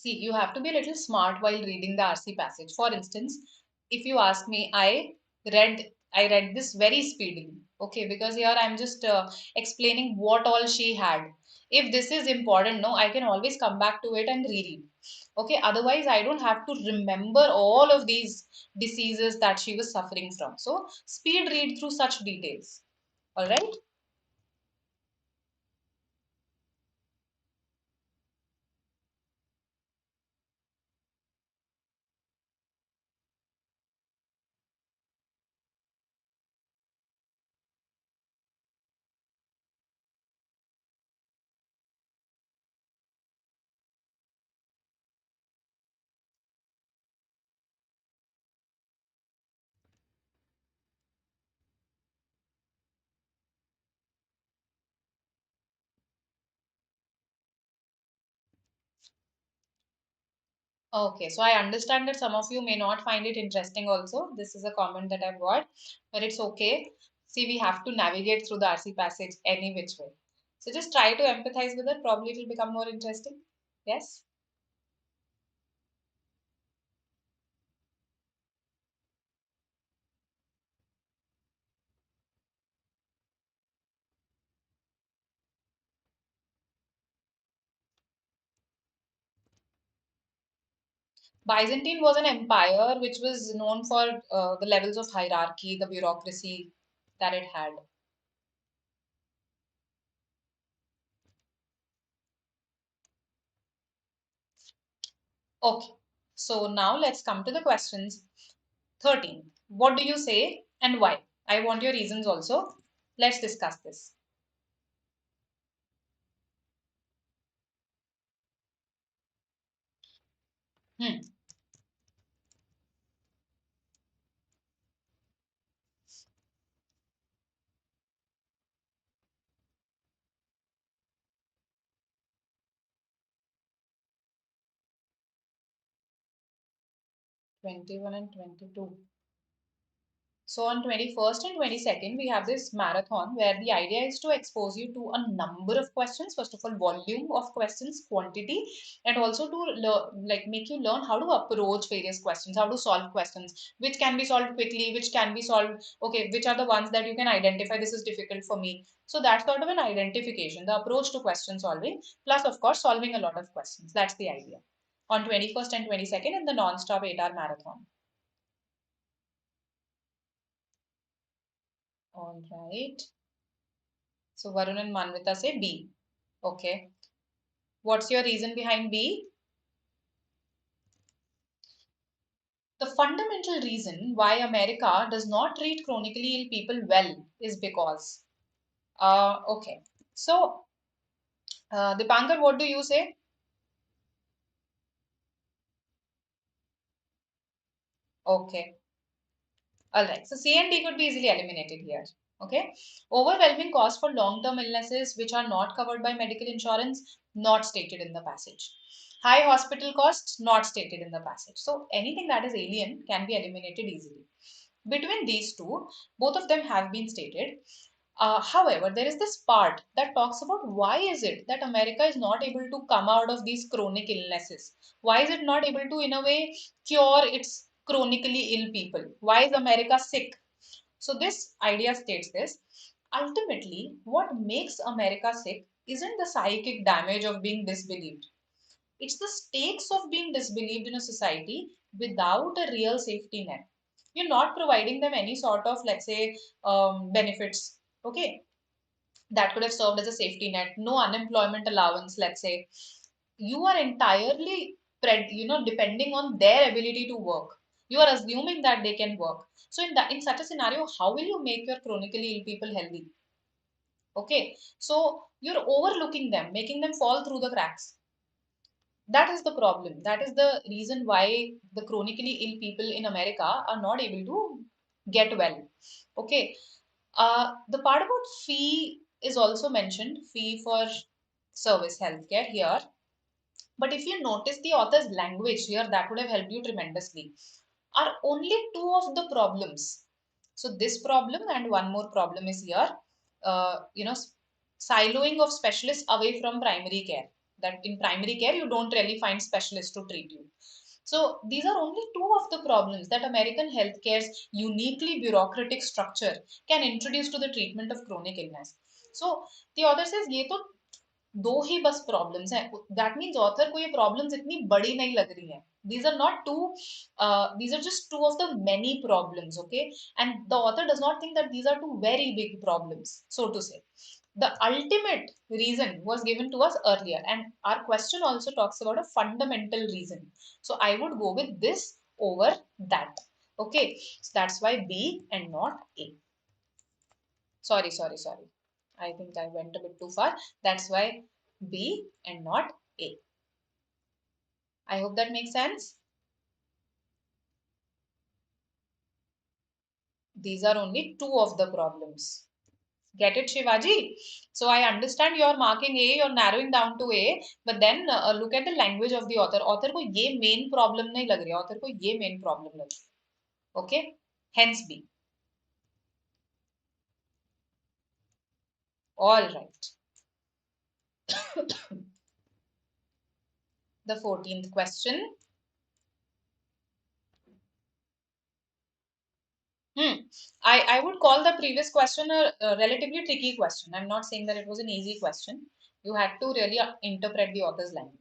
See, you have to be a little smart while reading the RC passage. For instance, if you ask me, I read this very speedily. Okay, because here I'm just explaining what all she had. If this is important, no, I can always come back to it and reread. Okay, otherwise I don't have to remember all of these diseases that she was suffering from. So speed read through such details. All right. Okay, so I understand that some of you may not find it interesting also. This is a comment that I've got, but it's okay. See, we have to navigate through the RC passage any which way. So just try to empathize with it. Probably it will become more interesting. Yes? 'Byzantine was an empire which was known for the levels of hierarchy, the bureaucracy that it had. Okay, so now let's come to the questions. 13. What do you say and why? I want your reasons also. Let's discuss this. Hmm. 21 and 22. So on 21st and 22nd, we have this marathon where the idea is to expose you to a number of questions. First of all, volume of questions, quantity, and also to like make you learn how to approach various questions, how to solve questions, which can be solved quickly, which can be solved. Okay, which are the ones that you can identify? This is difficult for me. So that's sort of an identification, the approach to question solving, plus of course solving a lot of questions. That's the idea. On 21st and 22nd in the non-stop 8-hour marathon. All right. So Varun and Manvita say B. Okay. What's your reason behind B? The fundamental reason why America does not treat chronically ill people well is because. Okay. So, Dipankar, what do you say? Okay. All right. So C and D could be easily eliminated here. Okay. Overwhelming cost for long-term illnesses which are not covered by medical insurance, not stated in the passage. High hospital costs, not stated in the passage. So anything that is alien can be eliminated easily. Between these two, both of them have been stated. However, there is this part that talks about why is it that America is not able to come out of these chronic illnesses? Why is it not able to, in a way, cure its chronically ill people? Why is America sick? So this idea states this. Ultimately, what makes America sick isn't the psychic damage of being disbelieved. It's the stakes of being disbelieved in a society without a real safety net. You're not providing them any sort of, let's say, benefits. Okay, that could have served as a safety net. No unemployment allowance, let's say. You are entirely, depending on their ability to work. You are assuming that they can work. So in such a scenario, how will you make your chronically ill people healthy? Okay, so you're overlooking them, making them fall through the cracks. That is the problem. That is the reason why the chronically ill people in America are not able to get well. Okay. The part about fee is also mentioned, fee for service healthcare here. But if you notice the author's language here, that would have helped you tremendously. Are only two of the problems. So this problem and one more problem is here. Uh, you know, siloing of specialists away from primary care. that in primary care you don't really find specialists to treat you. So these are only two of the problems that American healthcare's uniquely bureaucratic structure can introduce to the treatment of chronic illness. So the author says ये तो दो ही बस problems हैं. That means author को ये problems इतनी बड़ी नहीं लग रही हैं. These are not two, these are just two of the many problems, okay? And the author does not think that these are two very big problems, so to say. The ultimate reason was given to us earlier, and our question also talks about a fundamental reason. So I would go with this over that. Okay, so that's why B and not A. Sorry. I think I went a bit too far. That's why B and not A. I hope that makes sense. These are only two of the problems. Get it, Shivaji? So I understand you're marking A, you're narrowing down to A, but then look at the language of the author. Author को ये main problem नहीं लग रही है. Author को ये main problem लग रही है. Okay? Hence B. All right. The 14th question. I would call the previous question a relatively tricky question. I'm not saying that it was an easy question. You had to really interpret the author's language.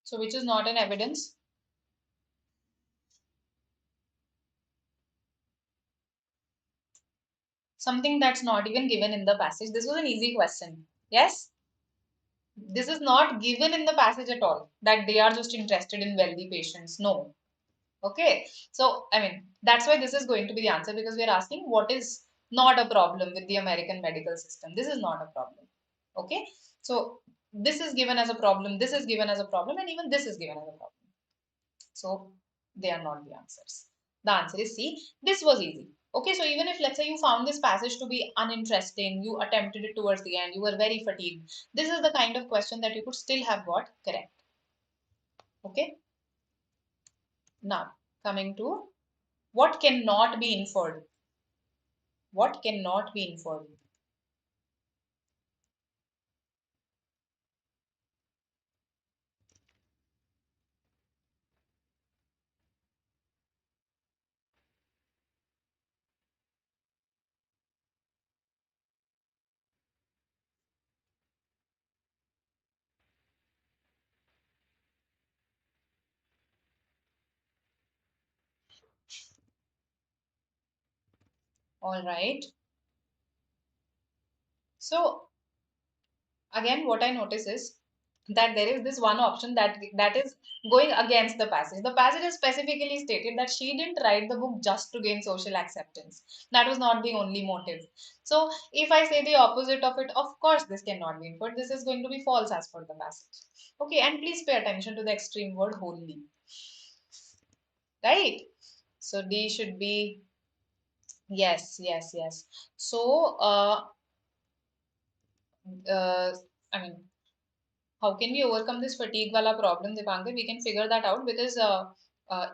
So, which is not an evidence. Something that's not even given in the passage. This was an easy question. Yes? This is not given in the passage at all, that they are just interested in wealthy patients. No. Okay. So, I mean, that's why this is going to be the answer, because we are asking what is not a problem with the American medical system. This is not a problem. Okay. So, this is given as a problem, this is given as a problem, and even this is given as a problem. So, they are not the answers. The answer is C. This was easy. Okay, so even if let's say you found this passage to be uninteresting, you attempted it towards the end, you were very fatigued, this is the kind of question that you could still have got correct. Okay. Now, coming to what cannot be inferred. What cannot be inferred? All right. So, again, what I notice is that there is this one option that is going against the passage. The passage has specifically stated that she didn't write the book just to gain social acceptance. That was not the only motive. So if I say the opposite of it, of course this cannot be inferred. This is going to be false as per the passage. Okay, and please pay attention to the extreme word wholly. Right? So D should be yes. So uh, I mean, how can we overcome this fatigue wala problem, Dipankar? We can figure that out, because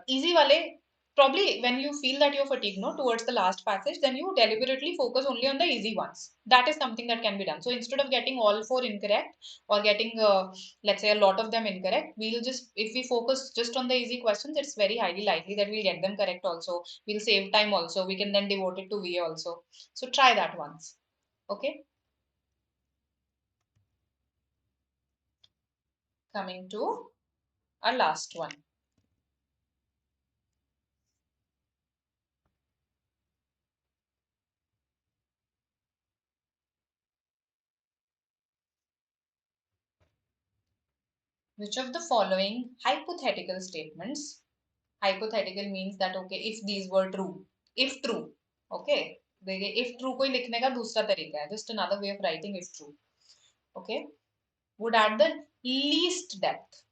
easy wale, probably when you feel that you're fatigued, no, towards the last passage, then you deliberately focus only on the easy ones. That is something that can be done. So instead of getting all four incorrect, or getting let's say a lot of them incorrect, we'll just, if we focus just on the easy questions, it's very highly likely that we'll get them correct also. We'll save time also. We can then devote it to VA also. So try that once. Okay. Coming to our last one. Which of the following hypothetical statements, hypothetical means that okay, if these were true, if true, okay, देखिए if true कोई लिखने का दूसरा तरीका है, just another way of writing if true, okay, would add the least depth.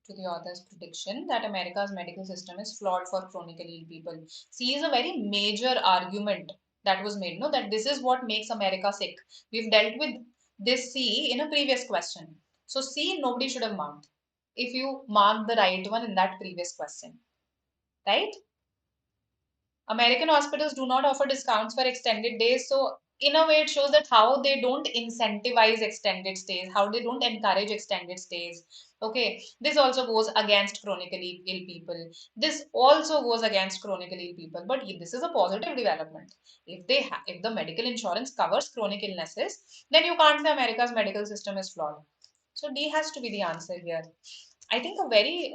to the author's prediction that America's medical system is flawed for chronically ill people. C is a very major argument that was made, no, that this is what makes America sick. We've dealt with this C in a previous question. So C, nobody should have marked if you mark the right one in that previous question, right? American hospitals do not offer discounts for extended days. So, in a way, it shows that how they don't incentivize extended stays, how they don't encourage extended stays. Okay, this also goes against chronically ill people. This also goes against chronically ill people. But this is a positive development. If the medical insurance covers chronic illnesses, then you can't say America's medical system is flawed. So D has to be the answer here. I think a very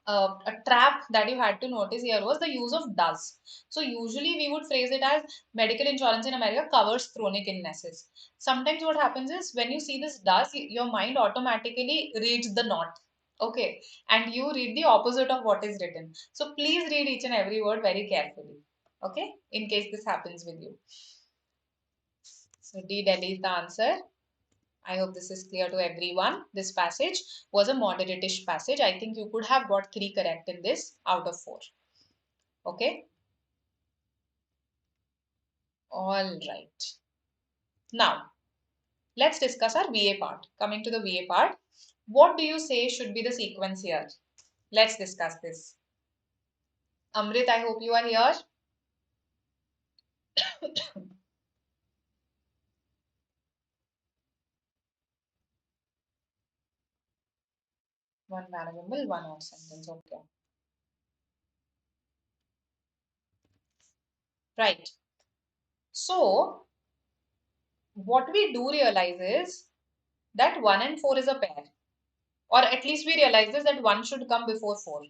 a trap that you had to notice here was the use of does. So usually we would phrase it as medical insurance in America covers chronic illnesses. Sometimes what happens is when you see this does, your mind automatically reads the not. Okay, and you read the opposite of what is written. So please read each and every word very carefully. Okay, in case this happens with you. So D, Delhi is the answer. I hope this is clear to everyone. This passage was a moderate-ish passage. I think you could have got 3 correct in this out of 4. Okay. All right. Now, let's discuss our VA part. Coming to the VA part, what do you say should be the sequence here? Let's discuss this. Amrit, I hope you are here. One variable, one odd sentence. Okay. Right. So, what we do realize is that 1 and 4 is a pair. Or at least we realize this that 1 should come before 4.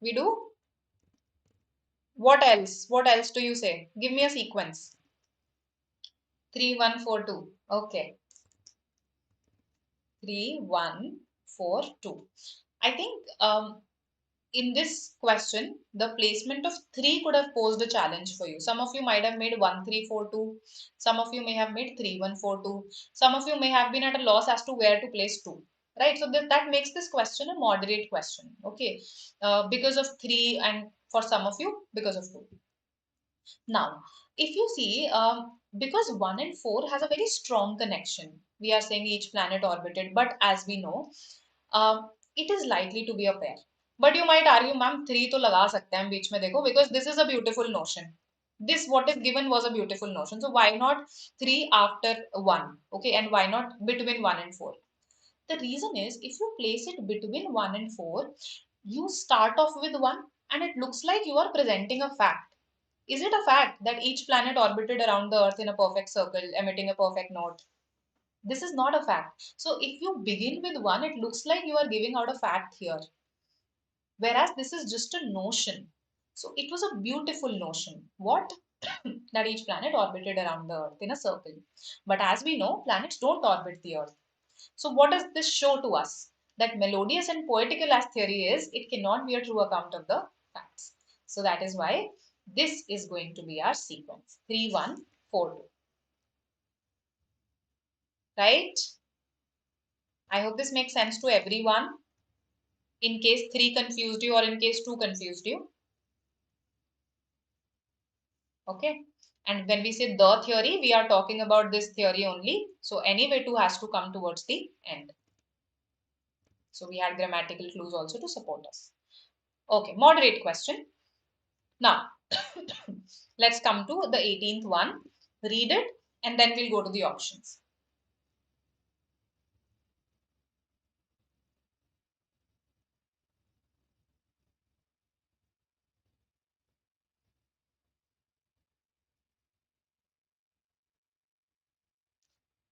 We do? What else? What else do you say? Give me a sequence. 3, 1, 4, 2. Okay. 3, 1, 4, 2. I think in this question, the placement of 3 could have posed a challenge for you. Some of you might have made 1, 3, 4, 2. Some of you may have made 3, 1, 4, 2. Some of you may have been at a loss as to where to place 2. Right? So that makes this question a moderate question. Okay. Because of 3 and for some of you, because of 2. Now, if you see, because 1 and 4 has a very strong connection, we are saying each planet orbited, but as we know, it is likely to be a pair. But you might argue, ma'am, 3 to laga sakte hain beech mein dekho, because this is a beautiful notion. This, what is given was a beautiful notion. So why not 3 after 1? Okay, and why not between 1 and 4? The reason is, if you place it between 1 and 4, you start off with 1 and it looks like you are presenting a fact. Is it a fact that each planet orbited around the Earth in a perfect circle, emitting a perfect note? This is not a fact. So if you begin with 1, it looks like you are giving out a fact here. Whereas this is just a notion. So it was a beautiful notion. What? That each planet orbited around the Earth in a circle. But as we know, planets don't orbit the Earth. So what does this show to us? That melodious and poetical as theory is, it cannot be a true account of the facts. So that is why this is going to be our sequence 3, 1, 4, 2. Right? I hope this makes sense to everyone. In case 3 confused you or in case 2 confused you. Okay. And when we say the theory, we are talking about this theory only. So anyway, 2 has to come towards the end. So we had grammatical clues also to support us. Okay, moderate question. Now, let's come to the 18th one. Read it and then we'll go to the options.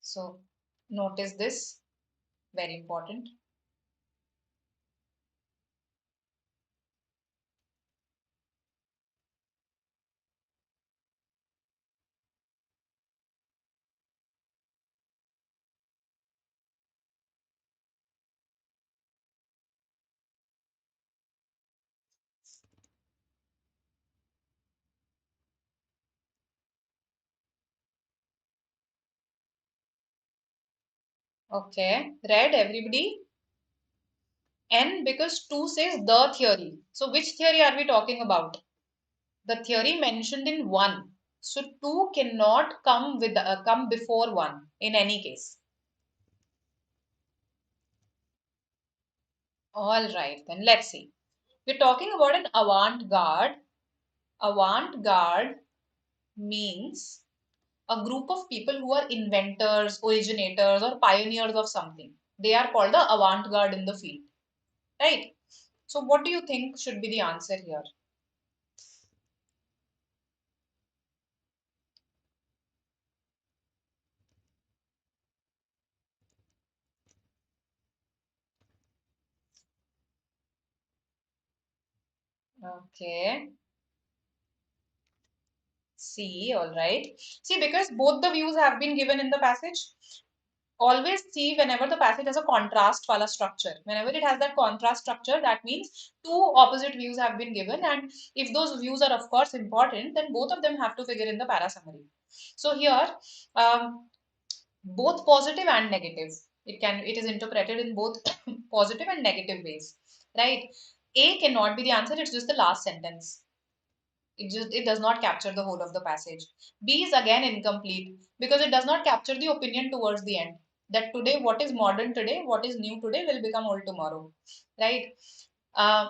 So, notice this, very important. Okay, read everybody? N because 2 says the theory. So which theory are we talking about? The theory mentioned in 1. So 2 cannot come before 1 in any case. All right, then let's see. We're talking about an avant-garde. Avant-garde means a group of people who are inventors, originators, or pioneers of something. They are called the avant-garde in the field, right? So what do you think should be the answer here? Okay. C, all right. See, because both the views have been given in the passage, always see whenever the passage has a contrast wala structure. Whenever it has that contrast structure, that means two opposite views have been given, and if those views are of course important, then both of them have to figure in the para summary. So here, both positive and negative. It is interpreted in both positive and negative ways, right? A cannot be the answer. It's just the last sentence. It does not capture the whole of the passage. B is again incomplete because it does not capture the opinion towards the end. That today, what is modern today, what is new today, will become old tomorrow, right? Uh,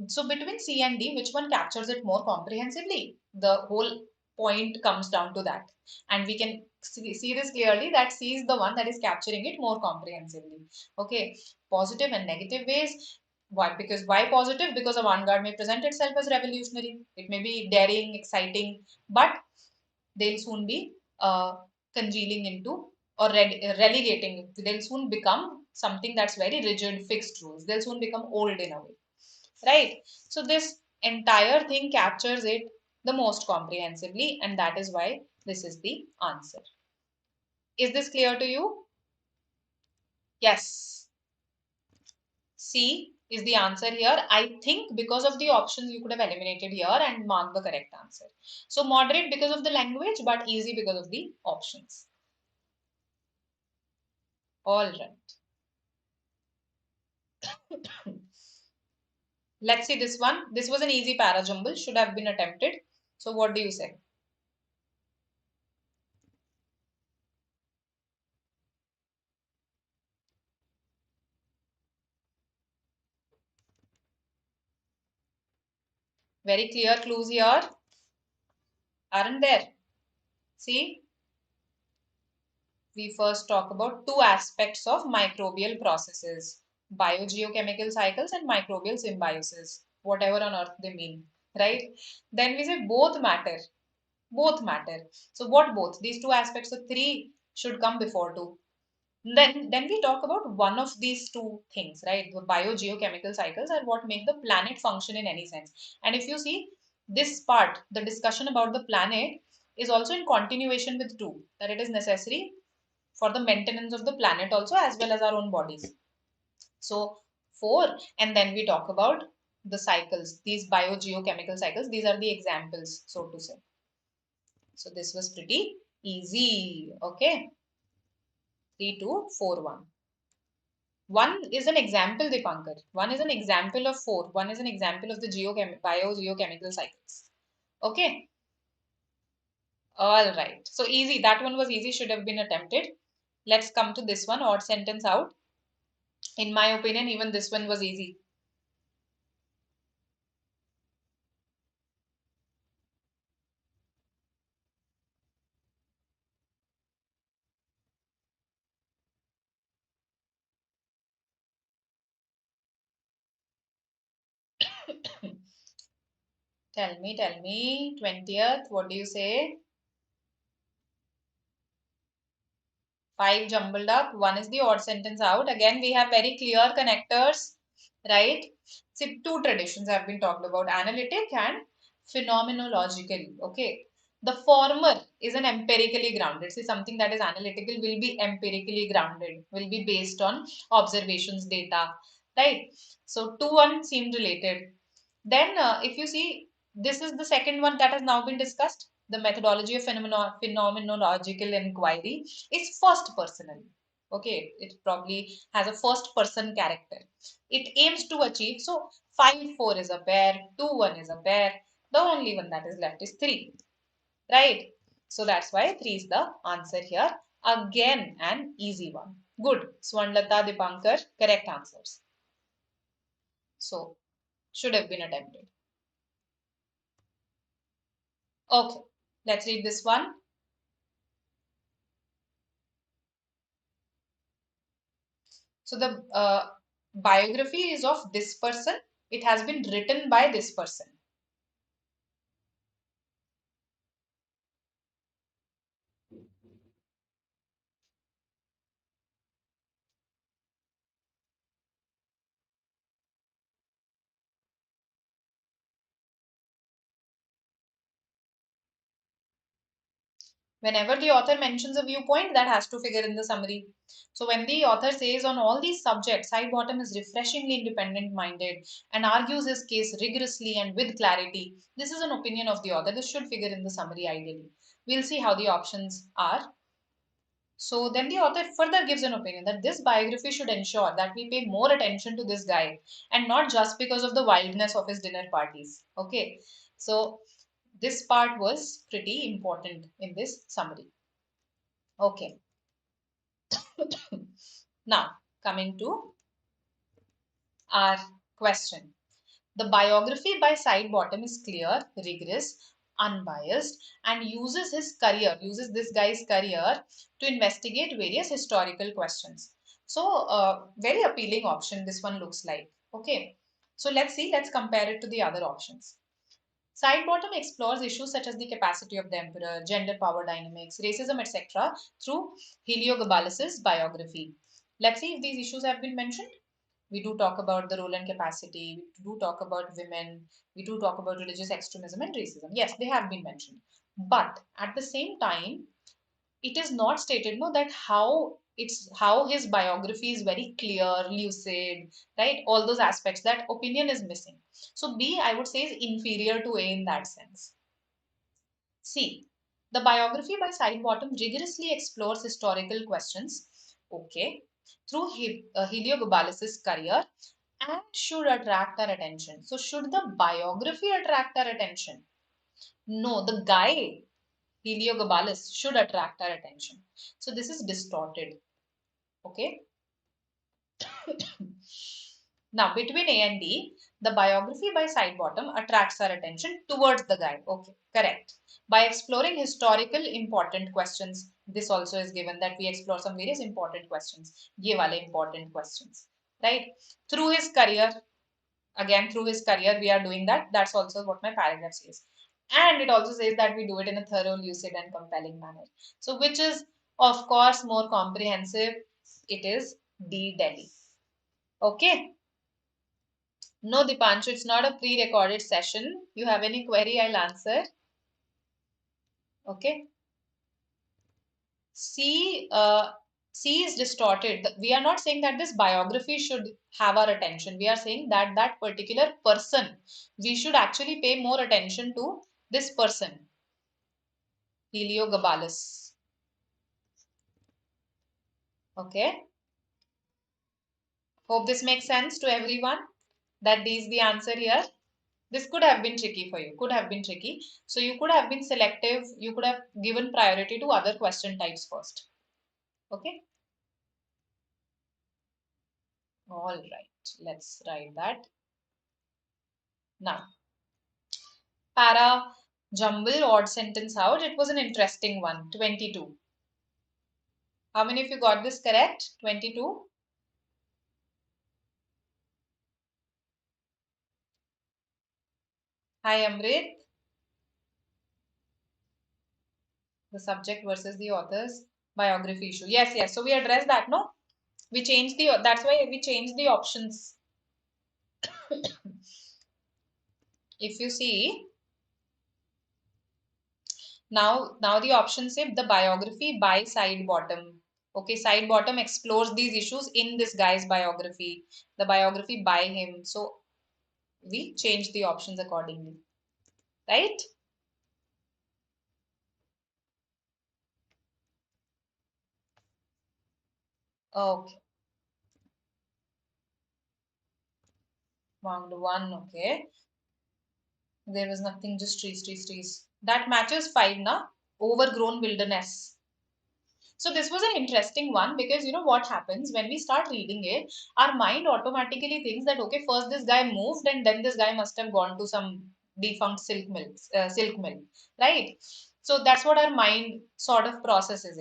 so between C and D, which one captures it more comprehensively? The whole point comes down to that. And we can see this clearly that C is the one that is capturing it more comprehensively. Okay, positive and negative ways. Why? Because why positive? Because avant-garde may present itself as revolutionary. It may be daring, exciting, but they'll soon be congealing into or relegating. They'll soon become something that's very rigid, fixed rules. They'll soon become old in a way, right? So this entire thing captures it the most comprehensively, and that is why this is the answer. Is this clear to you? Yes. C is the answer here. I think because of the options you could have eliminated here and marked the correct answer. So moderate because of the language, but easy because of the options. All right. Let's see this one. This was an easy para jumble, should have been attempted. So what do you say? Very clear clues here, aren't there? See, we first talk about two aspects of microbial processes, biogeochemical cycles and microbial symbiosis, whatever on earth they mean, right? Then we say both matter, both matter. So what both? These two aspects, so three should come before two. Then we talk about one of these two things, right? The biogeochemical cycles are what make the planet function in any sense. And if you see this part, the discussion about the planet is also in continuation with two, that it is necessary for the maintenance of the planet also as well as our own bodies. So four, and then we talk about the cycles, these biogeochemical cycles. These are the examples, so to say. So this was pretty easy. Okay, 3, 2, 4, 1. One is an example, Dipankar. One is an example of four. One is an example of the biogeochemical cycles. Okay. All right. So easy. That one was easy. Should have been attempted. Let's come to this one. Odd sentence out. In my opinion, even this one was easy. Tell me. 20th. What do you say? 5 jumbled up. One is the odd sentence out. Again, we have very clear connectors, right? See, two traditions have been talked about, analytic and phenomenological. Okay. The former is an empirically grounded. See, something that is analytical will be empirically grounded, will be based on observations, data, right? So, 2 1 seem related. Then, if you see, this is the second one that has now been discussed. The methodology of phenomenological inquiry is first personal. Okay, it probably has a first person character. It aims to achieve. So 5, 4 is a pair, 2, 1 is a pair. The only one that is left is 3, right? So that's why 3 is the answer here. Again, an easy one. Good. Swarnlata, Dipankar, correct answers. So should have been attempted. Okay, let's read this one. So the biography is of this person. It has been written by this person. Whenever the author mentions a viewpoint, that has to figure in the summary. So when the author says on all these subjects, Sidebottom is refreshingly independent minded and argues his case rigorously and with clarity, this is an opinion of the author. This should figure in the summary ideally. We'll see how the options are. So then the author further gives an opinion that this biography should ensure that we pay more attention to this guy and not just because of the wildness of his dinner parties. Okay. So this part was pretty important in this summary. Okay. Now, coming to our question. The biography by Sidebottom is clear, rigorous, unbiased, and uses this guy's career to investigate various historical questions. So, very appealing option this one looks like. Okay. So, let's compare it to the other options. Sidebottom explores issues such as the capacity of the emperor, gender power dynamics, racism, etc. through Heliogabalus's biography. Let's see if these issues have been mentioned. We do talk about the role and capacity, we do talk about women, we do talk about religious extremism and racism. Yes, they have been mentioned. But at the same time, it is not stated no that how his biography is very clear, lucid, right? All those aspects, that opinion is missing. So B, I would say, is inferior to A in that sense. C, the biography by Sidebottom rigorously explores historical questions, okay, through Heliogabalus's career, and should attract our attention. So should the biography attract our attention? No, the guy Heliogabalus should attract our attention. So this is distorted. Okay. Now between A and D, the biography by Sidebottom attracts our attention towards the guy. Okay, correct. By exploring historical important questions, this also is given that we explore some various important questions. Ye wale important questions, right? Through his career, again through his career, we are doing that. That's also what my paragraph says. And it also says that we do it in a thorough, lucid, and compelling manner. So, which is, of course, more comprehensive? It is D, Delhi. Okay. No, Dipanshu, it's not a pre-recorded session. You have any query, I'll answer. Okay. C, C is distorted. We are not saying that this biography should have our attention. We are saying that that particular person, we should actually pay more attention to this person, Heliogabalus. Okay. Hope this makes sense to everyone, that D is the answer here. This could have been tricky for you, could have been tricky. So you could have been selective, you could have given priority to other question types first. Okay. All right, let's write that. Now, para jumble odd sentence out. It was an interesting one. 22. How many of you got this correct? 22. Hi, Amrit. The subject versus the author's biography issue. Yes, yes. So we addressed that, no? We changed the, that's why we changed the options. If you see, now the option say the biography by Sidebottom. Okay, Sidebottom explores these issues in this guy's biography, the biography by him. So we changed the options accordingly, right? Okay, marked 1. Okay, there was nothing, just trees, trees, trees. That matches 5, na? Overgrown wilderness. So this was an interesting one because you know what happens when we start reading it, our mind automatically thinks that okay, first this guy moved and then this guy must have gone to some defunct silk mill, right? So that's what our mind sort of processes.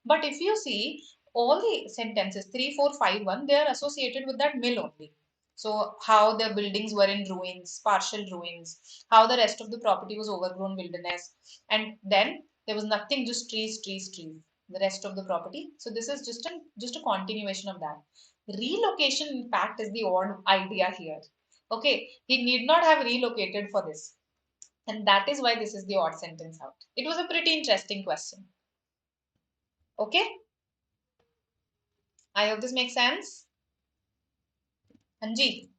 But if you see all the sentences 3, 4, 5, 1, they are associated with that mill only. So how the buildings were in ruins, partial ruins, how the rest of the property was overgrown wilderness, and then there was nothing, just trees, trees, trees, the rest of the property. So this is just a continuation of that. Relocation, in fact, is the odd idea here. Okay, he need not have relocated for this. And that is why this is the odd sentence out. It was a pretty interesting question. Okay, I hope this makes sense. Anji,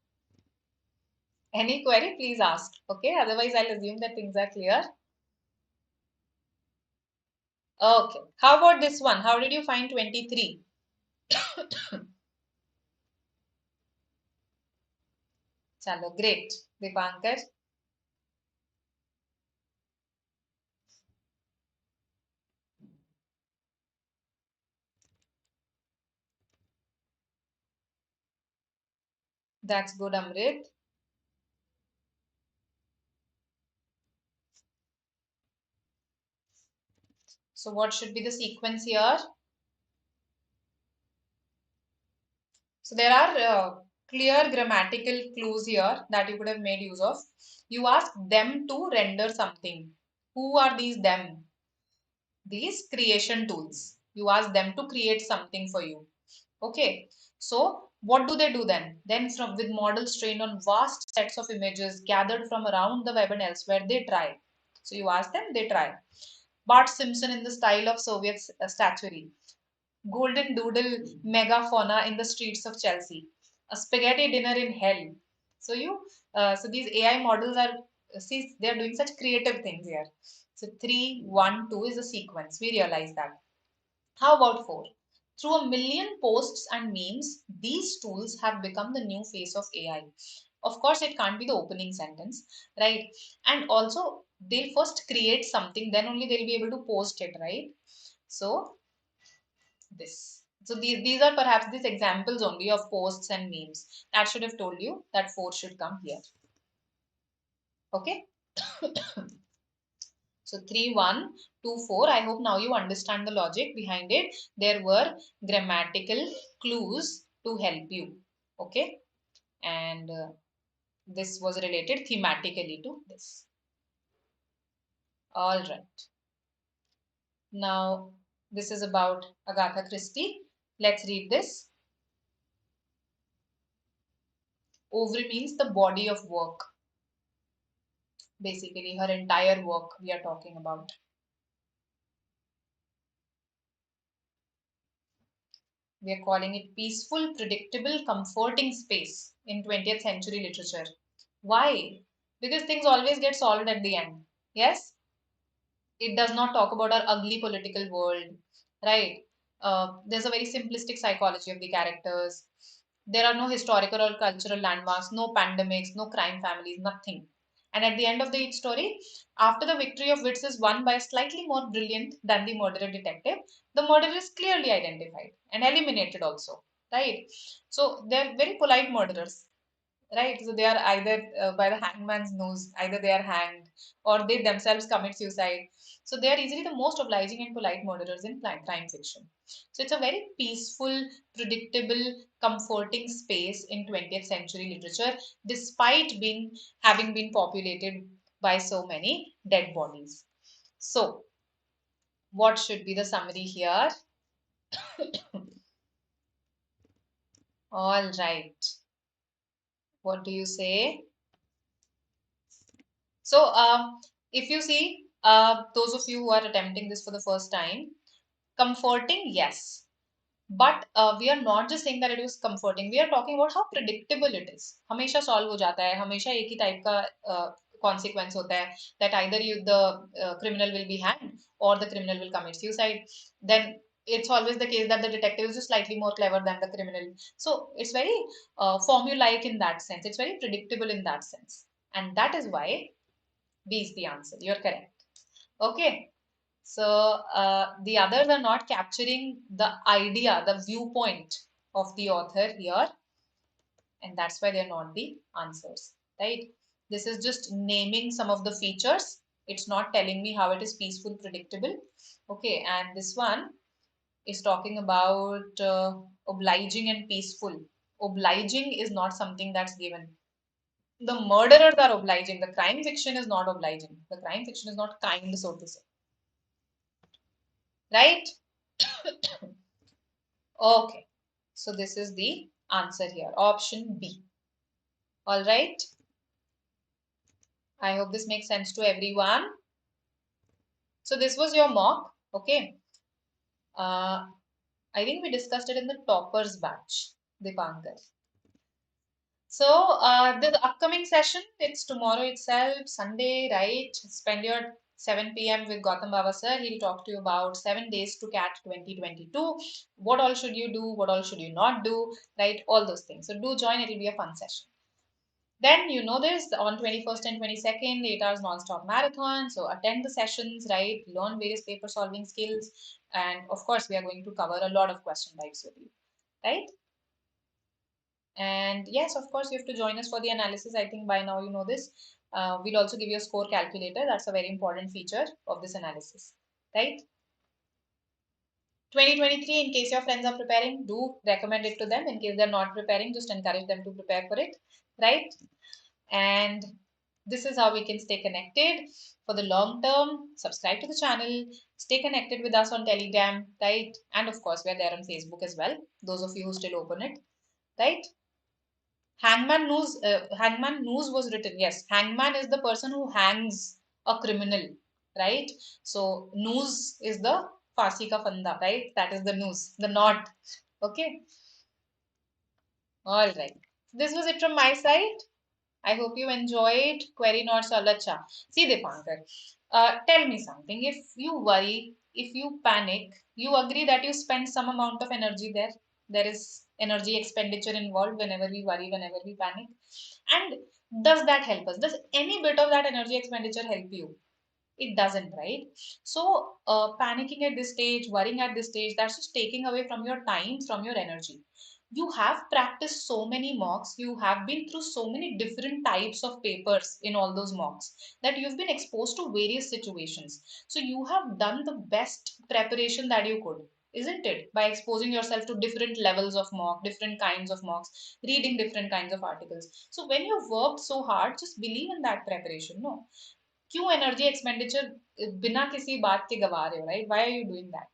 any query, please ask. Okay, otherwise I'll assume that things are clear. Okay, how about this one? How did you find 23? Chalo, great. Dipankar, that's good, Amrit. So what should be the sequence here? So there are clear grammatical clues here that you could have made use of. You ask them to render something. Who are these them? These creation tools. You ask them to create something for you. Okay. So what do they do then? Then from with models trained on vast sets of images gathered from around the web and elsewhere, they try. So you ask them, they try. Bart Simpson in the style of Soviet statuary. Golden doodle megafauna in the streets of Chelsea, a spaghetti dinner in hell. So so these AI models are, see, they are doing such creative things here. So 3, 1, 2 is a sequence. We realize that. How about 4? Through a million posts and memes, these tools have become the new face of AI. Of course, it can't be the opening sentence, right? And also, they'll first create something, then only they'll be able to post it, right? So this. So these are perhaps these examples only of posts and memes. That should have told you that 4 should come here. Okay. So 3, 1, 2, 4. I hope now you understand the logic behind it. There were grammatical clues to help you. Okay. And this was related thematically to this. All right. Now, this is about Agatha Christie. Let's read this. Ovary means the body of work. Basically, her entire work we are talking about. We are calling it peaceful, predictable, comforting space in 20th century literature. Why? Because things always get solved at the end. Yes? It does not talk about our ugly political world, right? There's a very simplistic psychology of the characters. There are no historical or cultural landmarks, no pandemics, no crime families, nothing. And at the end of the each story, after the victory of wits is won by a slightly more brilliant than the murderer detective, the murderer is clearly identified and eliminated also, right? So they're very polite murderers, right? So they are either by the hangman's nose, either they are hanged or they themselves commit suicide. So they are easily the most obliging and polite murderers in crime fiction. So it's a very peaceful, predictable, comforting space in 20th century literature, despite being having been populated by so many dead bodies. So what should be the summary here? All right. What do you say? So, if you see, those of you who are attempting this for the first time, comforting, yes. But we are not just saying that it was comforting. We are talking about how predictable it is. हमेशा solve हो जाता है, हमेशा एक ही type का consequence होता है that either the criminal will be hanged or the criminal will commit suicide. Then it's always the case that the detective is just slightly more clever than the criminal. So it's very formulaic in that sense. It's very predictable in that sense. And that is why B is the answer. You're correct. Okay. So the others are not capturing the idea, the viewpoint of the author here, and that's why they're not the answers, right? This is just naming some of the features. It's not telling me how it is peaceful, predictable. Okay, and this one is talking about obliging and peaceful. Obliging is not something that's given. The murderers are obliging. The crime fiction is not obliging. The crime fiction is not kind, so to say. Right? Okay. So this is the answer here. Option B. All right. I hope this makes sense to everyone. So this was your mock. Okay. Uh, I think we discussed it in the toppers batch, Dipankar. So the upcoming session, it's tomorrow itself, Sunday, right? Spend your 7 p.m. with Gautam Baba sir. He'll talk to you about 7 days to CAT 2022. What all should you do? What all should you not do? Right? All those things. So do join. It'll be a fun session. Then you know this on 21st and 22nd, 8 hours non-stop marathon. So attend the sessions, right? Learn various paper solving skills. And of course, we are going to cover a lot of question types with you, right? And yes, of course, you have to join us for the analysis. I think by now you know this. We'll also give you a score calculator. That's a very important feature of this analysis, right? 2023, in case your friends are preparing, do recommend it to them. In case they're not preparing, just encourage them to prepare for it, right? And this is how we can stay connected for the long term. Subscribe to the channel, stay connected with us on Telegram, right? And of course, we're there on Facebook as well. Those of you who still open it, right? Hangman News was written. Yes, hangman is the person who hangs a criminal, right? So noose is the Farsi ka fanda, right? That is the noose, the knot. Okay. All right. This was it from my side. I hope you enjoyed Query Not Salacha. See, Dipankar, tell me something. If you worry, if you panic, you agree that you spend some amount of energy there. There is energy expenditure involved whenever we worry, whenever we panic. And does that help us? Does any bit of that energy expenditure help you? It doesn't, right? So, panicking at this stage, worrying at this stage, that's just taking away from your time, from your energy. You have practiced so many mocks, you have been through so many different types of papers in all those mocks that you've been exposed to various situations. So, you have done the best preparation that you could, isn't it? By exposing yourself to different levels of mock, different kinds of mocks, reading different kinds of articles. So, when you've worked so hard, just believe in that preparation. No, क्यों energy expenditure बिना किसी बात के गवा रहे हो, right? Why are you doing that?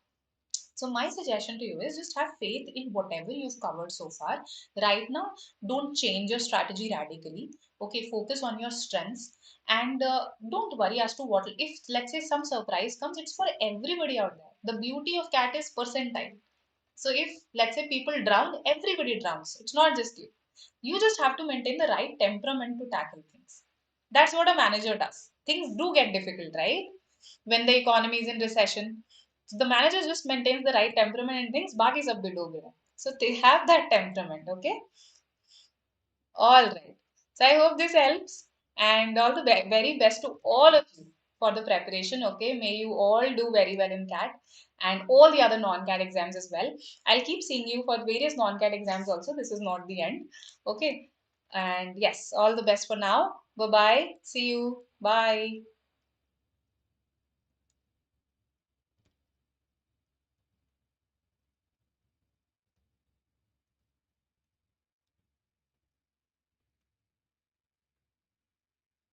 So my suggestion to you is just have faith in whatever you've covered so far. Right now, don't change your strategy radically. Okay, focus on your strengths and don't worry as to what if, let's say, some surprise comes. It's for everybody out there. The beauty of CAT is percentile. So if, let's say, people drown, everybody drowns. It's not just you. You just have to maintain the right temperament to tackle things. That's what a manager does. Things do get difficult, right? When the economy is in recession. So the manager just maintains the right temperament and thinks, Baki sab bhi dobe hai. So they have that temperament, okay? All right. So I hope this helps and all the very best to all of you for the preparation. Okay. May you all do very well in CAT and all the other non-CAT exams as well. I'll keep seeing you for various non-CAT exams also. This is not the end. Okay. And yes, all the best for now. Bye bye. See you. Bye.